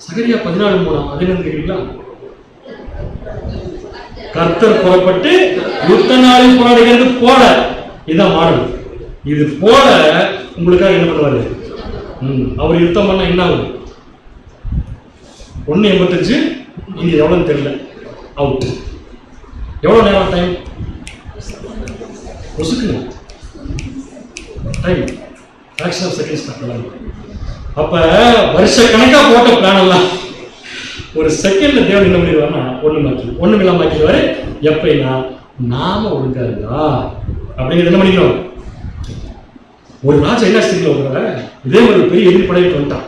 Speaker 1: சகரியா 14:3 அது என்ன கேக்குறீங்களா? கர்த்தர் புறப்பட்டு யுத்த நாளில் போராடுகிறது போல, இதான் மாடல். இது போல உங்களுக்காக என்ன பண்ணுவாரு? அவர் யுத்தம் பண்ண என்ன ஆகுது? 1:85 இங்க எவ்வளவு தெரியல, அவுட். எவ்வளவு நேரம் டைம்? ஒசுக்குங்க டைம், ஃபிராக்ஷன் ஆஃப் செகண்ட்ஸ் தான். அப்ப வருஷ கணக்கா போட்ட பிளான் எல்லாம் ஒரு செகண்ட்ல தேவன் என்ன பண்ணிடுவாருன்னா ஒண்ணும் இல்லாம ஆக்கிடுவாரு. எப்படின்னா நாம ஒழுங்கா இருந்தா அப்படிங்கிறது என்ன பண்ணிக்கணும். ஒரு ராஜா என்ன செய்யல, இதே மாதிரி ஒரு பெரிய எதிர்ப்படையிட்டு வந்துட்டான்.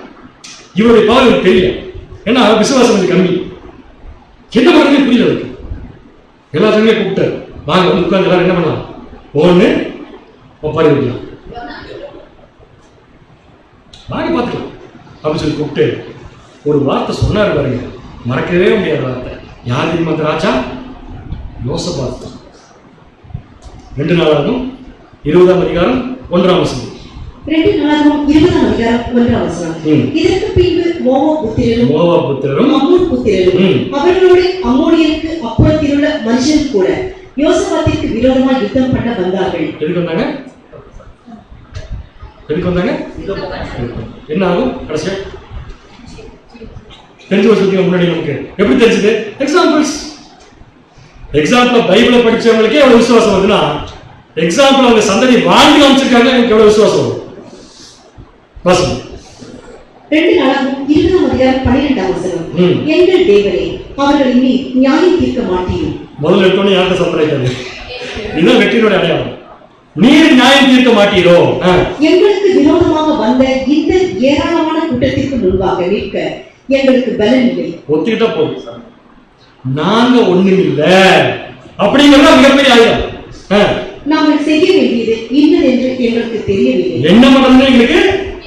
Speaker 1: இவருடைய பவர் இவருக்கு தெரியல, ஏன்னா விசுவாசம் கொஞ்சம் கம்மி. என்ன பண்ணுறதே புரியல இருக்கு. எல்லாத்தையுமே கூப்பிட்டாரு, வாங்க வந்து உட்கார்ந்து எல்லாரும் என்ன பண்ணலாம், ஒன்று ஒப்பாரி வைக்கலாம், வாங்க பார்த்துக்கலாம் அப்படின்னு சொல்லி கூப்பிட்டு ஒரு வார்த்தை சொன்னார் பாருங்க, மறக்கவே முடியாத வார்த்தை. யார் தெரியுமா அந்த ராஜா? யோசபாத். 2 நாளாகும் 20ஆம் அதிகாரம் 1ஆம் வசனம்.
Speaker 2: 2 நாளாகும் 20ஆம் அதிகாரம் 1ஆம் வசனம். இதற்கு பின்பு மோவாப் புத்திரரும் அம்மோன் புத்திரரும் அவர்களோடு அம்மோனியருக்கு அப்புறத்திலுள்ள மனுஷன் கூட யோசபாத்திற்கு விரோதமாக யுத்தம் பண்ண வந்தார்கள்.
Speaker 1: எதுக்கு வந்தாங்க? என்ன ஆகும் கடைசியா? தெரிஞ்சு வச்சிருக்கீங்க முன்னாடி. நமக்கு எப்படி தெரிஞ்சது? எக்ஸாம்பிள் பைபிளை படிச்சவங்களுக்கே எவ்வளவு விசுவாசம் வருதுன்னா, எக்ஸாம்பிள் அவங்க சந்ததி வாழ்ந்து காமிச்சிருக்காங்க, எனக்கு எவ்வளவு விசுவாசம் வரும்.
Speaker 2: 2 நாளாகும் 20ஆம் அதிகாரம் 12ஆம் வசனம். எங்கள் தேவனே, அவர்கள் இனி நியாயம் தீர்க்க மாட்டீர்கள்.
Speaker 1: முதல்ல எடுத்தோன்னே யார்கிட்ட சம்பளைக்காது, இதுதான் வெற்றியோட அடையாளம். நீர் நியாயம் தீர்க்க மாட்டீரோ?
Speaker 2: எங்களுக்கு விரோதமாக வந்த இந்த ஏராளமான கூட்டத்திற்கு முன்பாக நிற்க எங்களுக்கு பலன் இல்லை.
Speaker 1: ஒத்துக்கிட்டா போதும், நாங்க ஒண்ணும் இல்ல அப்படிங்கிறத மிகப்பெரிய ஆயுதம்.
Speaker 2: நாங்கள் செய்ய வேண்டியது இன்னது என்று எங்களுக்கு தெரியவில்லை.
Speaker 1: என்ன பண்றதுன்னு எங்களுக்கு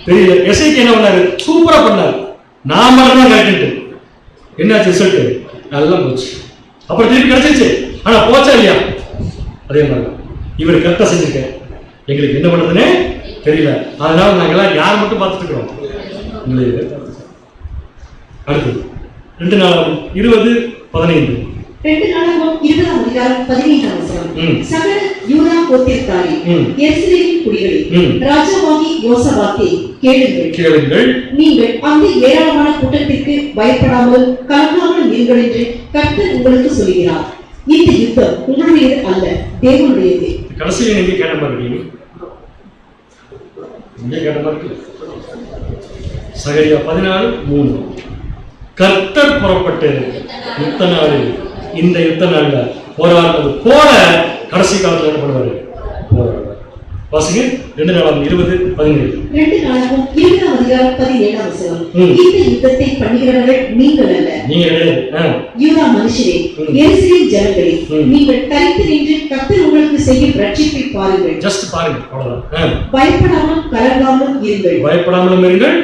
Speaker 1: தெரியல. எஸ்ஐக்கு என்ன பண்ணாரு? சூப்பரா பண்ணாரு. நான் பண்ணதான் கரெக்ட். என்னாச்சு ரிசல்ட்? நல்லா போச்சு. அப்புறம் திருப்பி கிடைச்சிருச்சு. ஆனா போச்சா இல்லையா? அதே மாதிரி இவர் கரெக்டா செஞ்சிருக்க, எங்களுக்கு என்ன பண்றதுன்னு தெரியல. அதனால நாங்கெல்லாம் யார் மட்டும் பார்த்துட்டு இருக்கிறோம். அடுத்து 2 நாளாகும் 20:15.
Speaker 2: 2 நாளாகும் 20ஆம் அதிகாரம் 15ஆம் வசனம். சகல யூதா கோத்திரத்தாரே, எருசலேமின் குடிகளே, ராஜாவாகி யோசபாத்தே, கேளுங்கள். நீங்கள் அந்த ஏராளமான கூட்டத்திற்கு பயப்படாமல் கலங்காமல் இருங்கள் என்று கர்த்தர் உங்களுக்கு சொல்கிறார். இந்த யுத்தம் உங்களுடையது அல்ல, தேவனுடையது.
Speaker 1: கடைசியில் நீங்க கேட்ட மாதிரி சகரியா 14:3. கர்த்தர் புறப்பட்டு யுத்த நாளில், இந்த யுத்த நாள்ல போராடுறது போல கடைசி காலத்துல என்ன பண்ணுவாரு? வாசிங்க 2 நாளாகும் 20:17.
Speaker 2: 2 நாளாகும் 20ஆம் அதிகாரம் 17ஆம் வசனம். இந்த யுத்தத்தை பண்ணுகிறவர்கள் நீங்கள் அல்ல, யூதா மனுஷரே, எருசலேம் ஜனங்களே, நீங்கள் தரித்து நின்று கர்த்தர் உங்களுக்கு செய்யும் ரட்சிப்பை பாருங்கள்.
Speaker 1: ஜஸ்ட் பாருங்க, அவ்வளவுதான்.
Speaker 2: பயப்படாமலும் கலங்காமலும் இருங்கள்.
Speaker 1: பயப்படாமலும் இருங்கள்,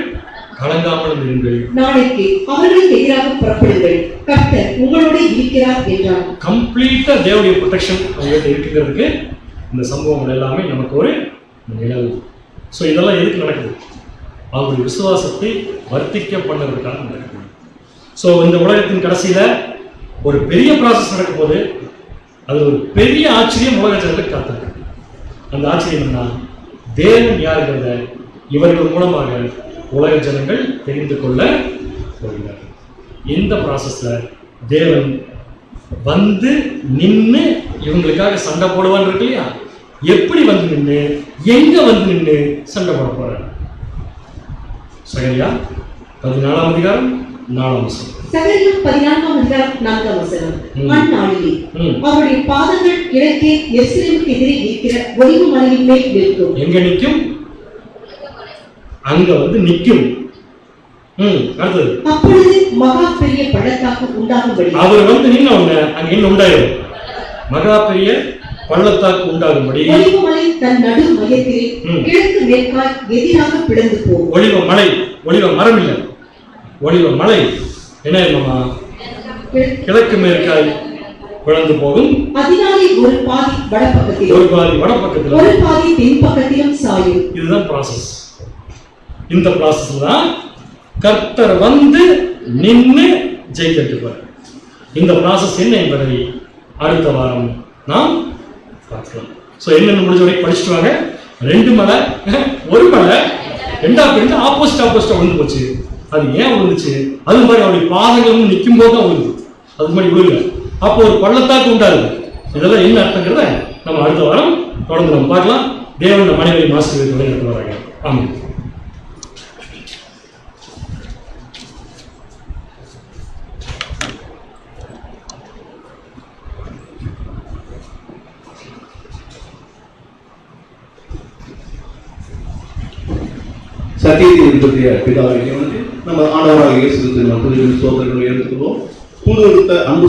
Speaker 1: கலங்காமலும் இருங்கள்.
Speaker 2: நாளைக்கு அவர்களுக்கு எதிராக புறப்படுங்கள், கர்த்தர் உங்களோட இருக்கிறார் என்றார்.
Speaker 1: கம்ப்ளீட்டா தேவனுடைய ப்ரொடெக்ஷன் அவங்ககிட்ட இருக்குங்கிறதுக்கு இந்த சம்பவங்கள் எல்லாமே நமக்கு ஒரு நிழல். ஸோ இதெல்லாம் எதுக்கு நடக்குது? அவங்களுடைய விசுவாசத்தை வர்த்திக்க பண்ணுறதுக்காக நடக்குது. ஸோ இந்த உலகத்தின் கடைசியில ஒரு பெரிய ப்ராசஸ் நடக்கும் போது அது ஒரு பெரிய ஆச்சரியம் உலக ஜனங்களுக்கு காத்திருக்கு. அந்த ஆச்சரியம் என்ன? தேவன் யாருங்கிறத இவர்கள் மூலமாக உலக ஜனங்கள் தெரிந்து கொள்ள போகிறார்கள். இந்த ப்ராசஸ்ல தேவன் வந்து நின்று இவங்களுக்காக சண்டை போடுவான்னு இருக்கு இல்லையா? எப்படி வந்து நின்று, எங்க வந்து நின்று சண்டை போட போறாரு? சகரியா 14ஆம் அதிகாரம் 4ஆம் வசனம்.
Speaker 2: சகரியா 14ஆம் அதிகாரம் 4ஆம் வசனம். அந்நாளிலே அவருடைய பாதங்கள் கிழக்கே எருசலேமுக்கு எதிரே இருக்கிற ஒலிவ மலையின் மேல் நிற்கும்.
Speaker 1: எங்க நிற்கும்? அங்க வந்து நிற்கும். அடுத்தது,
Speaker 2: அப்பொழுது மகா பெரிய பள்ளத்தாக்கு உண்டாகும்படி,
Speaker 1: அவர் வந்து நின்ன உடனே அங்க என்ன உண்டாயிரும்? மகா பெரிய பள்ளத்தாக்கு உண்டாகும்படி
Speaker 2: ஒலிவ மலை தன் நடு மையத்திலே கிழக்கு மேற்கால் எதிராக பிளந்து போகும்.
Speaker 1: ஒலிவ மலை, ஒலிவ மரம் இல்ல, ஒலிவ மலை என்ன இல்லமா கிழக்கு மேற்கால் பிளந்து போகும்.
Speaker 2: அதனாலே ஒரு பாதி வடபக்கத்திலும்,
Speaker 1: ஒரு பாதி வடபக்கத்திலும்,
Speaker 2: ஒரு பாதி தென் பக்கத்திலும் சாயும்.
Speaker 1: இதுதான் ப்ராசஸ். இந்த ப்ராசஸ் தான் கர்த்தர் வந்து நின்று ஜெயிக்கிட்டுப்பார். இந்த ப்ராசஸ் என்ன என்பதை அடுத்த வாரம் நாம் பார்க்கலாம். ஸோ என்னென்ன முடிஞ்ச வரைக்கும் படிச்சுட்டு வாங்க. 2 மலை, ஒரு மலை ரெண்டா பிரிந்து ஆப்போசிட்டா விழுந்து போச்சு. அது ஏன் விழுந்துச்சு? அது மாதிரி அவருடைய பாதங்களும் நிற்கும் போது தான் விழுது, அது மாதிரி விழுல. அப்போ ஒரு பள்ளத்தாக்கு உண்டாது. இதெல்லாம் என்ன அர்த்தங்கிறத நம்ம அடுத்த வாரம் தொடர்ந்து நம்ம பார்க்கலாம். தேவன் மனைவி ஆசீர்வாதங்களை எடுத்து வராங்க. ஆமாம்.
Speaker 3: சத்தியத்தை உற்பத்திய பிதாவை நம்ம ஆண்டவராக இயேசு கிறிஸ்துவின் புதிய சோதனைகளை எடுத்துக்கொள்வோம். புது அன்பு